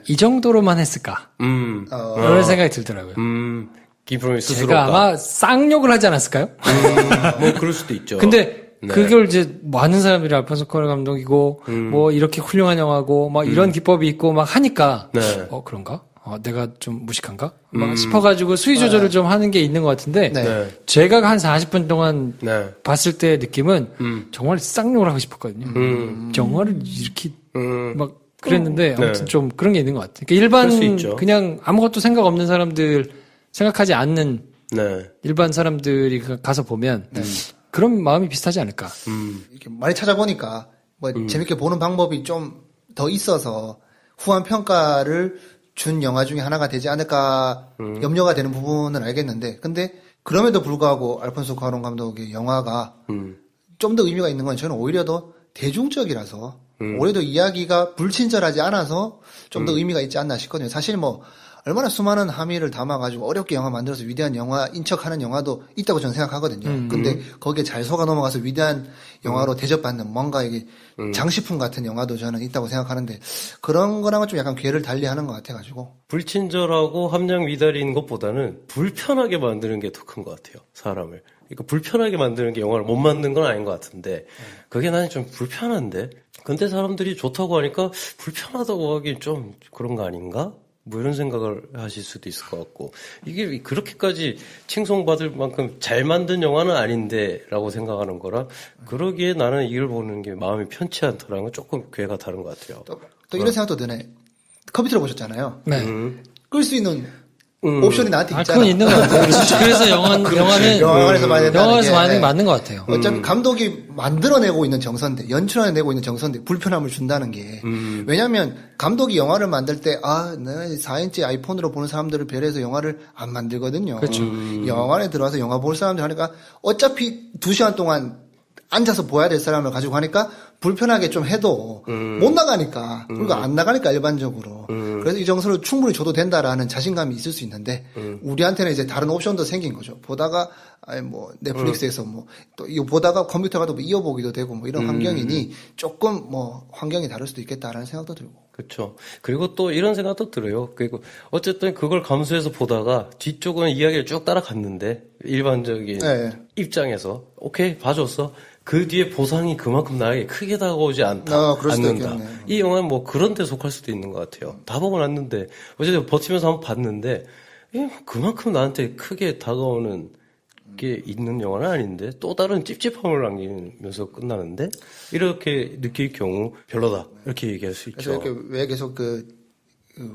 이 정도로만 했을까? 그런 생각이 들더라고요. 김프로의 스스로가. 제가 아마 쌍욕을 하지 않았을까요? 뭐 그럴 수도 있죠. 근데 그걸 이제 많은 사람들이 알폰소 쿠아론 감독이고 뭐 이렇게 훌륭한 영화고 막 이런 기법이 있고 막 하니까 그런가? 내가 좀 무식한가? 막 싶어가지고 수위 조절을 좀 하는 게 있는 것 같은데 제가 한 40분 동안 봤을 때 느낌은 정말 쌍욕을 하고 싶었거든요. 영화를 이렇게 막 그랬는데 아무튼 좀 그런 게 있는 것 같아요. 그러니까 일반 그냥 아무것도 생각 없는 사람들 생각하지 않는 일반 사람들이 가서 보면 그런 마음이 비슷하지 않을까. 이렇게 많이 찾아보니까 뭐 재밌게 보는 방법이 좀 더 있어서 후한 평가를 준 영화 중에 하나가 되지 않을까 염려가 되는 부분은 알겠는데 근데 그럼에도 불구하고 알폰소 쿠아론 감독의 영화가 좀 더 의미가 있는 건 저는 오히려 더 대중적이라서 오히려 더 이야기가 불친절하지 않아서 좀 더 의미가 있지 않나 싶거든요. 사실 뭐 얼마나 수많은 함의를 담아가지고 어렵게 영화 만들어서 위대한 영화인 척하는 영화도 있다고 저는 생각하거든요. 근데 거기에 잘 속아 넘어가서 위대한 영화로 대접받는 뭔가 이게 장식품 같은 영화도 저는 있다고 생각하는데 그런 거랑은 좀 약간 궤를 달리하는 것 같아가지고 불친절하고 함량 미달인 것보다는 불편하게 만드는 게 더 큰 것 같아요. 사람을. 그러니까 불편하게 만드는 게 영화를 못 만든 건 아닌 것 같은데 그게 나는 좀 불편한데 근데 사람들이 좋다고 하니까 불편하다고 하긴 좀 그런 거 아닌가? 뭐 이런 생각을 하실 수도 있을 것 같고 이게 그렇게까지 칭송받을 만큼 잘 만든 영화는 아닌데 라고 생각하는 거라 그러기에 나는 이걸 보는 게 마음이 편치 않더라는 건 조금 궤가 다른 것 같아요. 또 이런 생각도 드네. 컴퓨터로 보셨잖아요. 네. 끌 수 있는 옵션이 나한테 있잖아. 그건 있는 것 같아요. 그래서 영화는 영화관에서 많이 맞는 것 같아요. 어차피 감독이 만들어내고 있는 정서인데 연출해내고 있는 정서인데 불편함을 준다는 게 왜냐하면 감독이 영화를 만들 때 내가 4인치 아이폰으로 보는 사람들을 배려해서 영화를 안 만들거든요. 그렇죠. 영화관에 들어와서 영화 볼 사람들 하니까 어차피 2시간 동안 앉아서 봐야 될 사람을 가지고 하니까 불편하게 좀 해도 못 나가니까 그리고 안 나가니까 일반적으로 그래서 이 정서를 충분히 줘도 된다라는 자신감이 있을 수 있는데 우리한테는 이제 다른 옵션도 생긴 거죠. 보다가 뭐 넷플릭스에서 뭐 또 이거 보다가 컴퓨터 가도 뭐 이어보기도 되고 뭐 이런 환경이니 조금 뭐 환경이 다를 수도 있겠다라는 생각도 들고. 그렇죠. 그리고 또 이런 생각도 들어요. 그리고 어쨌든 그걸 감수해서 보다가 뒤쪽은 이야기를 쭉 따라갔는데 일반적인 입장에서 오케이 봐줬어. 그 뒤에 보상이 그만큼 나에게 크게 다가오지 않는다. 이 영화는 뭐 그런 데 속할 수도 있는 것 같아요. 다 보고 났는데 어쨌든 버티면서 한번 봤는데 그만큼 나한테 크게 다가오는 게 있는 영화는 아닌데 또 다른 찝찝함을 남기면서 끝나는데 이렇게 느낄 경우 별로다 이렇게 얘기할 수 있죠. 그래서 이렇게 왜 계속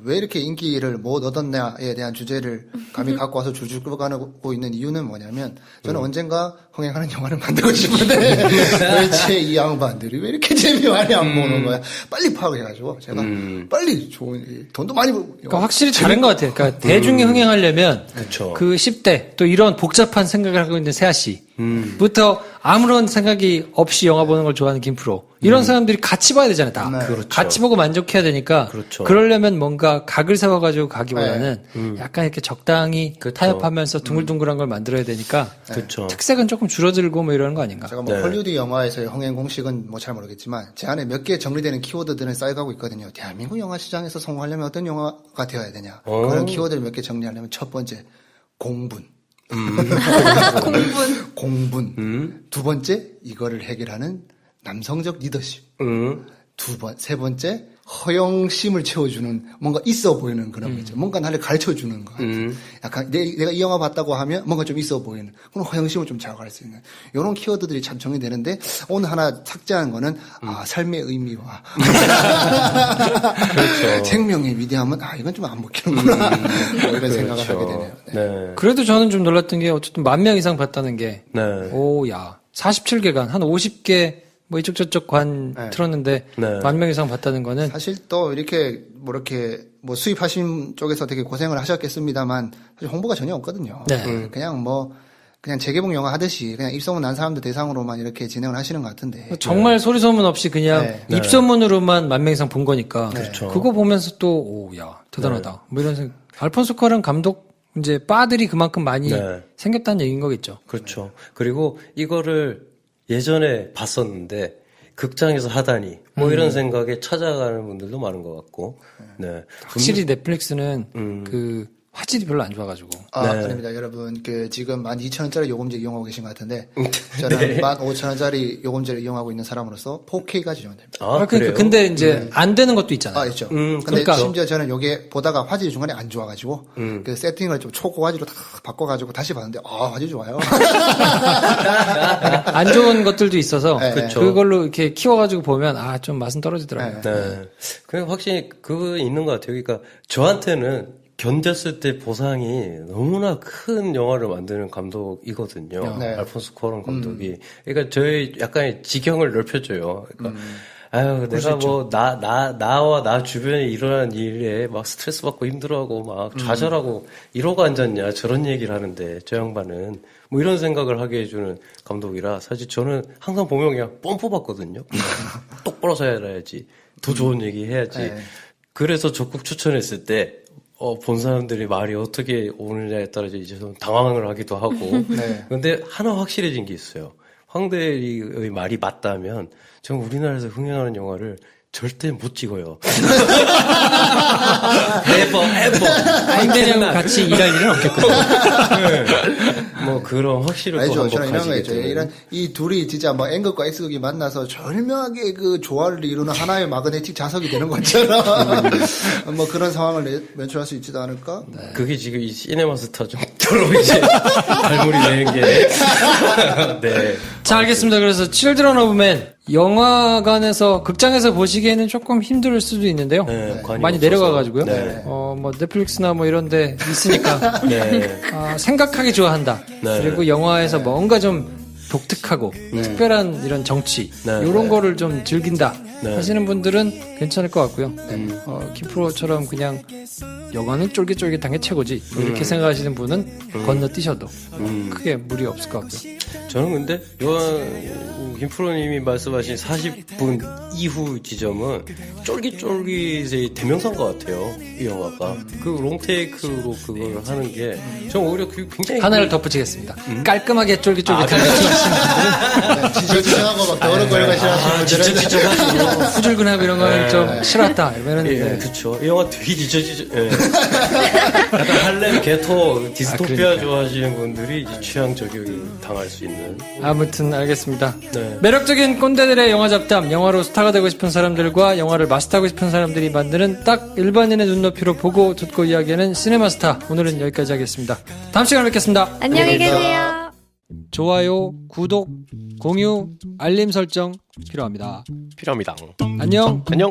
왜 이렇게 인기를 못 얻었냐에 대한 주제를 감히 갖고 와서 줄줄 끌어가고 있는 이유는 뭐냐면 저는 언젠가 흥행하는 영화를 만들고 싶은데 도대체 이 양반들이 왜 이렇게 재미 많이 안 보는 거야. 빨리 파악해가지고 제가 빨리 좋은 돈도 많이 벌고 그러니까 확실히 다른 것 같아요. 그러니까 대중이 흥행하려면 그 10대 또 이런 복잡한 생각을 하고 있는 세아 씨부터 아무런 생각이 없이 영화 보는 걸 좋아하는 김프로 이런 사람들이 같이 봐야 되잖아요. 다 그렇죠. 같이 보고 만족해야 되니까 그러려면 뭔가 각을 세워가지고 가기보다는 약간 이렇게 적당히 타협하면서 둥글둥글한 걸 만들어야 되니까 특색은 조금 줄어들고 뭐 이러는 거 아닌가. 제가 뭐 헐리우드 영화에서의 흥행 공식은 뭐 잘 모르겠지만 제 안에 몇 개 정리되는 키워드들은 쌓여가고 있거든요. 대한민국 영화 시장에서 성공하려면 어떤 영화가 되어야 되냐. 그런 키워드를 몇 개 정리하려면 첫 번째 공분. 공분. 두 번째 이거를 해결하는 남성적 리더십. 세 번째 허영심을 채워주는 뭔가 있어 보이는 그런 거죠. 뭔가 나를 가르쳐주는 거. 약간 내가 이 영화 봤다고 하면 뭔가 좀 있어 보이는 그런 허영심을 좀 자극할 수 있는 이런 키워드들이 참 정리되는데 오늘 하나 삭제한 거는 삶의 의미와 생명의 위대함은 이건 좀 안 먹히는구나 뭐 이런 생각을 하게 되네요. 네. 그래도 저는 좀 놀랐던 게 어쨌든 10,000명 이상 봤다는 게 47개간 한 50개 뭐 이쪽 저쪽 관 틀었는데 10,000명 이상 봤다는 거는 사실 또 이렇게 뭐 수입하신 쪽에서 되게 고생을 하셨겠습니다만 사실 홍보가 전혀 없거든요. 그냥 뭐 그냥 재개봉 영화 하듯이 그냥 입소문 난 사람들 대상으로만 이렇게 진행을 하시는 것 같은데. 정말 소리 소문 없이 그냥 네. 입소문으로만 만 명 이상 본 거니까. 그렇죠. 그거 보면서 또, 오, 야, 대단하다. 뭐 이런 생각. 알폰소 쿠아론 감독, 이제 바들이 그만큼 많이 생겼다는 얘기인 거겠죠. 그렇죠. 그리고 이거를 예전에 봤었는데, 극장에서 하다니, 뭐 이런 생각에 찾아가는 분들도 많은 것 같고, 네. 확실히 넷플릭스는 그 화질이 별로 안 좋아가지고. 아닙니다. 여러분, 지금 12,000원짜리 요금제 이용하고 계신 것 같은데, 저는 15,000원짜리 요금제를 이용하고 있는 사람으로서 4K가 지원됩니다. 그러니까 근데 이제 안 되는 것도 있잖아요. 있죠. 근데 그러니까. 심지어 저는 요게 보다가 화질이 중간에 안 좋아가지고, 그 세팅을 좀 초고화질로 다 바꿔가지고 다시 봤는데, 화질 좋아요. 안 좋은 것들도 있어서, 그렇죠. 그걸로 이렇게 키워가지고 보면, 좀 맛은 떨어지더라고요. 네. 그냥 확실히 그거 있는 것 같아요. 그러니까 저한테는 견뎠을 때 보상이 너무나 큰 영화를 만드는 감독이거든요. 네. 알폰소 쿠아론 감독이. 그러니까 저희 약간의 지경을 넓혀줘요. 그러니까 내가 뭐, 나와 나 주변에 일어난 일에 막 스트레스 받고 힘들어하고 막 좌절하고 이러고 앉았냐, 저런 얘기를 하는데, 저 양반은. 뭐 이런 생각을 하게 해주는 감독이라, 사실 저는 항상 보면 그냥 뻔 뽑았거든요. 똑바로 살아야지. 더 좋은 얘기 해야지. 그래서 적극 추천했을 때, 본 사람들이 말이 어떻게 오느냐에 따라서 이제 좀 당황을 하기도 하고. 근데 하나 확실해진 게 있어요. 황 대리의 말이 맞다면, 전 우리나라에서 흥행하는 영화를 절대 못 찍어요. ever. 황 대리하고 같이 일할 일은 없겠군요. 뭐 그런 확실을 또 알죠. 한번 저는 이런 거 가지게 있죠. 되는. 이 둘이 진짜 뭐 N극과 X극이 만나서 절묘하게 그 조화를 이루는 하나의 마그네틱 자석이 되는 것처럼 뭐 그런 상황을 연출할 수 있지도 않을까? 그게 지금 이 시네마스터 정도로 이제 발물이 되는 게. 네. 자, 알겠습니다. 그래서 Children of Men 영화관에서 극장에서 보시기에는 조금 힘들 수도 있는데요. 많이 내려가가지고요. 뭐 넷플릭스나 뭐 이런데 있으니까 생각하기 좋아한다. 그리고 영화에서 뭔가 좀 독특하고 특별한 이런 정치 이런 거를 좀 즐긴다 하시는 분들은 괜찮을 것 같고요. 김프로처럼 그냥 영화는 쫄깃쫄깃한 게 최고지 이렇게 생각하시는 분은 건너뛰셔도 크게 무리 없을 것 같고요. 저는 근데 김프로님이 말씀하신 40분 이후 지점은 쫄깃쫄깃의 대명사인 것 같아요. 이 영화가 그 롱테이크로 그걸 하는 게 저는 오히려 굉장히 하나를 덧붙이겠습니다. 깔끔하게 쫄깃쫄깃한 지저지저하고 막 더러거리고 싫어하시는 분들은 후줄근하고 이런 거는 좀 싫었다 이러면은 그렇죠. 이 영화 되게 지저지저. 약간 할렘 게토 디스토피아 좋아하시는 분들이 이제 취향 저격을 당할 수 있는. 아무튼 알겠습니다. 매력적인 꼰대들의 영화 잡담, 영화로 스타가 되고 싶은 사람들과 영화를 마스터하고 싶은 사람들이 만드는 딱 일반인의 눈높이로 보고 듣고 이야기하는 시네마스터. 오늘은 여기까지 하겠습니다. 다음 시간에 뵙겠습니다. 안녕히 계세요. 좋아요, 구독, 공유, 알림 설정 필요합니다. 필요합니다. 안녕. 안녕.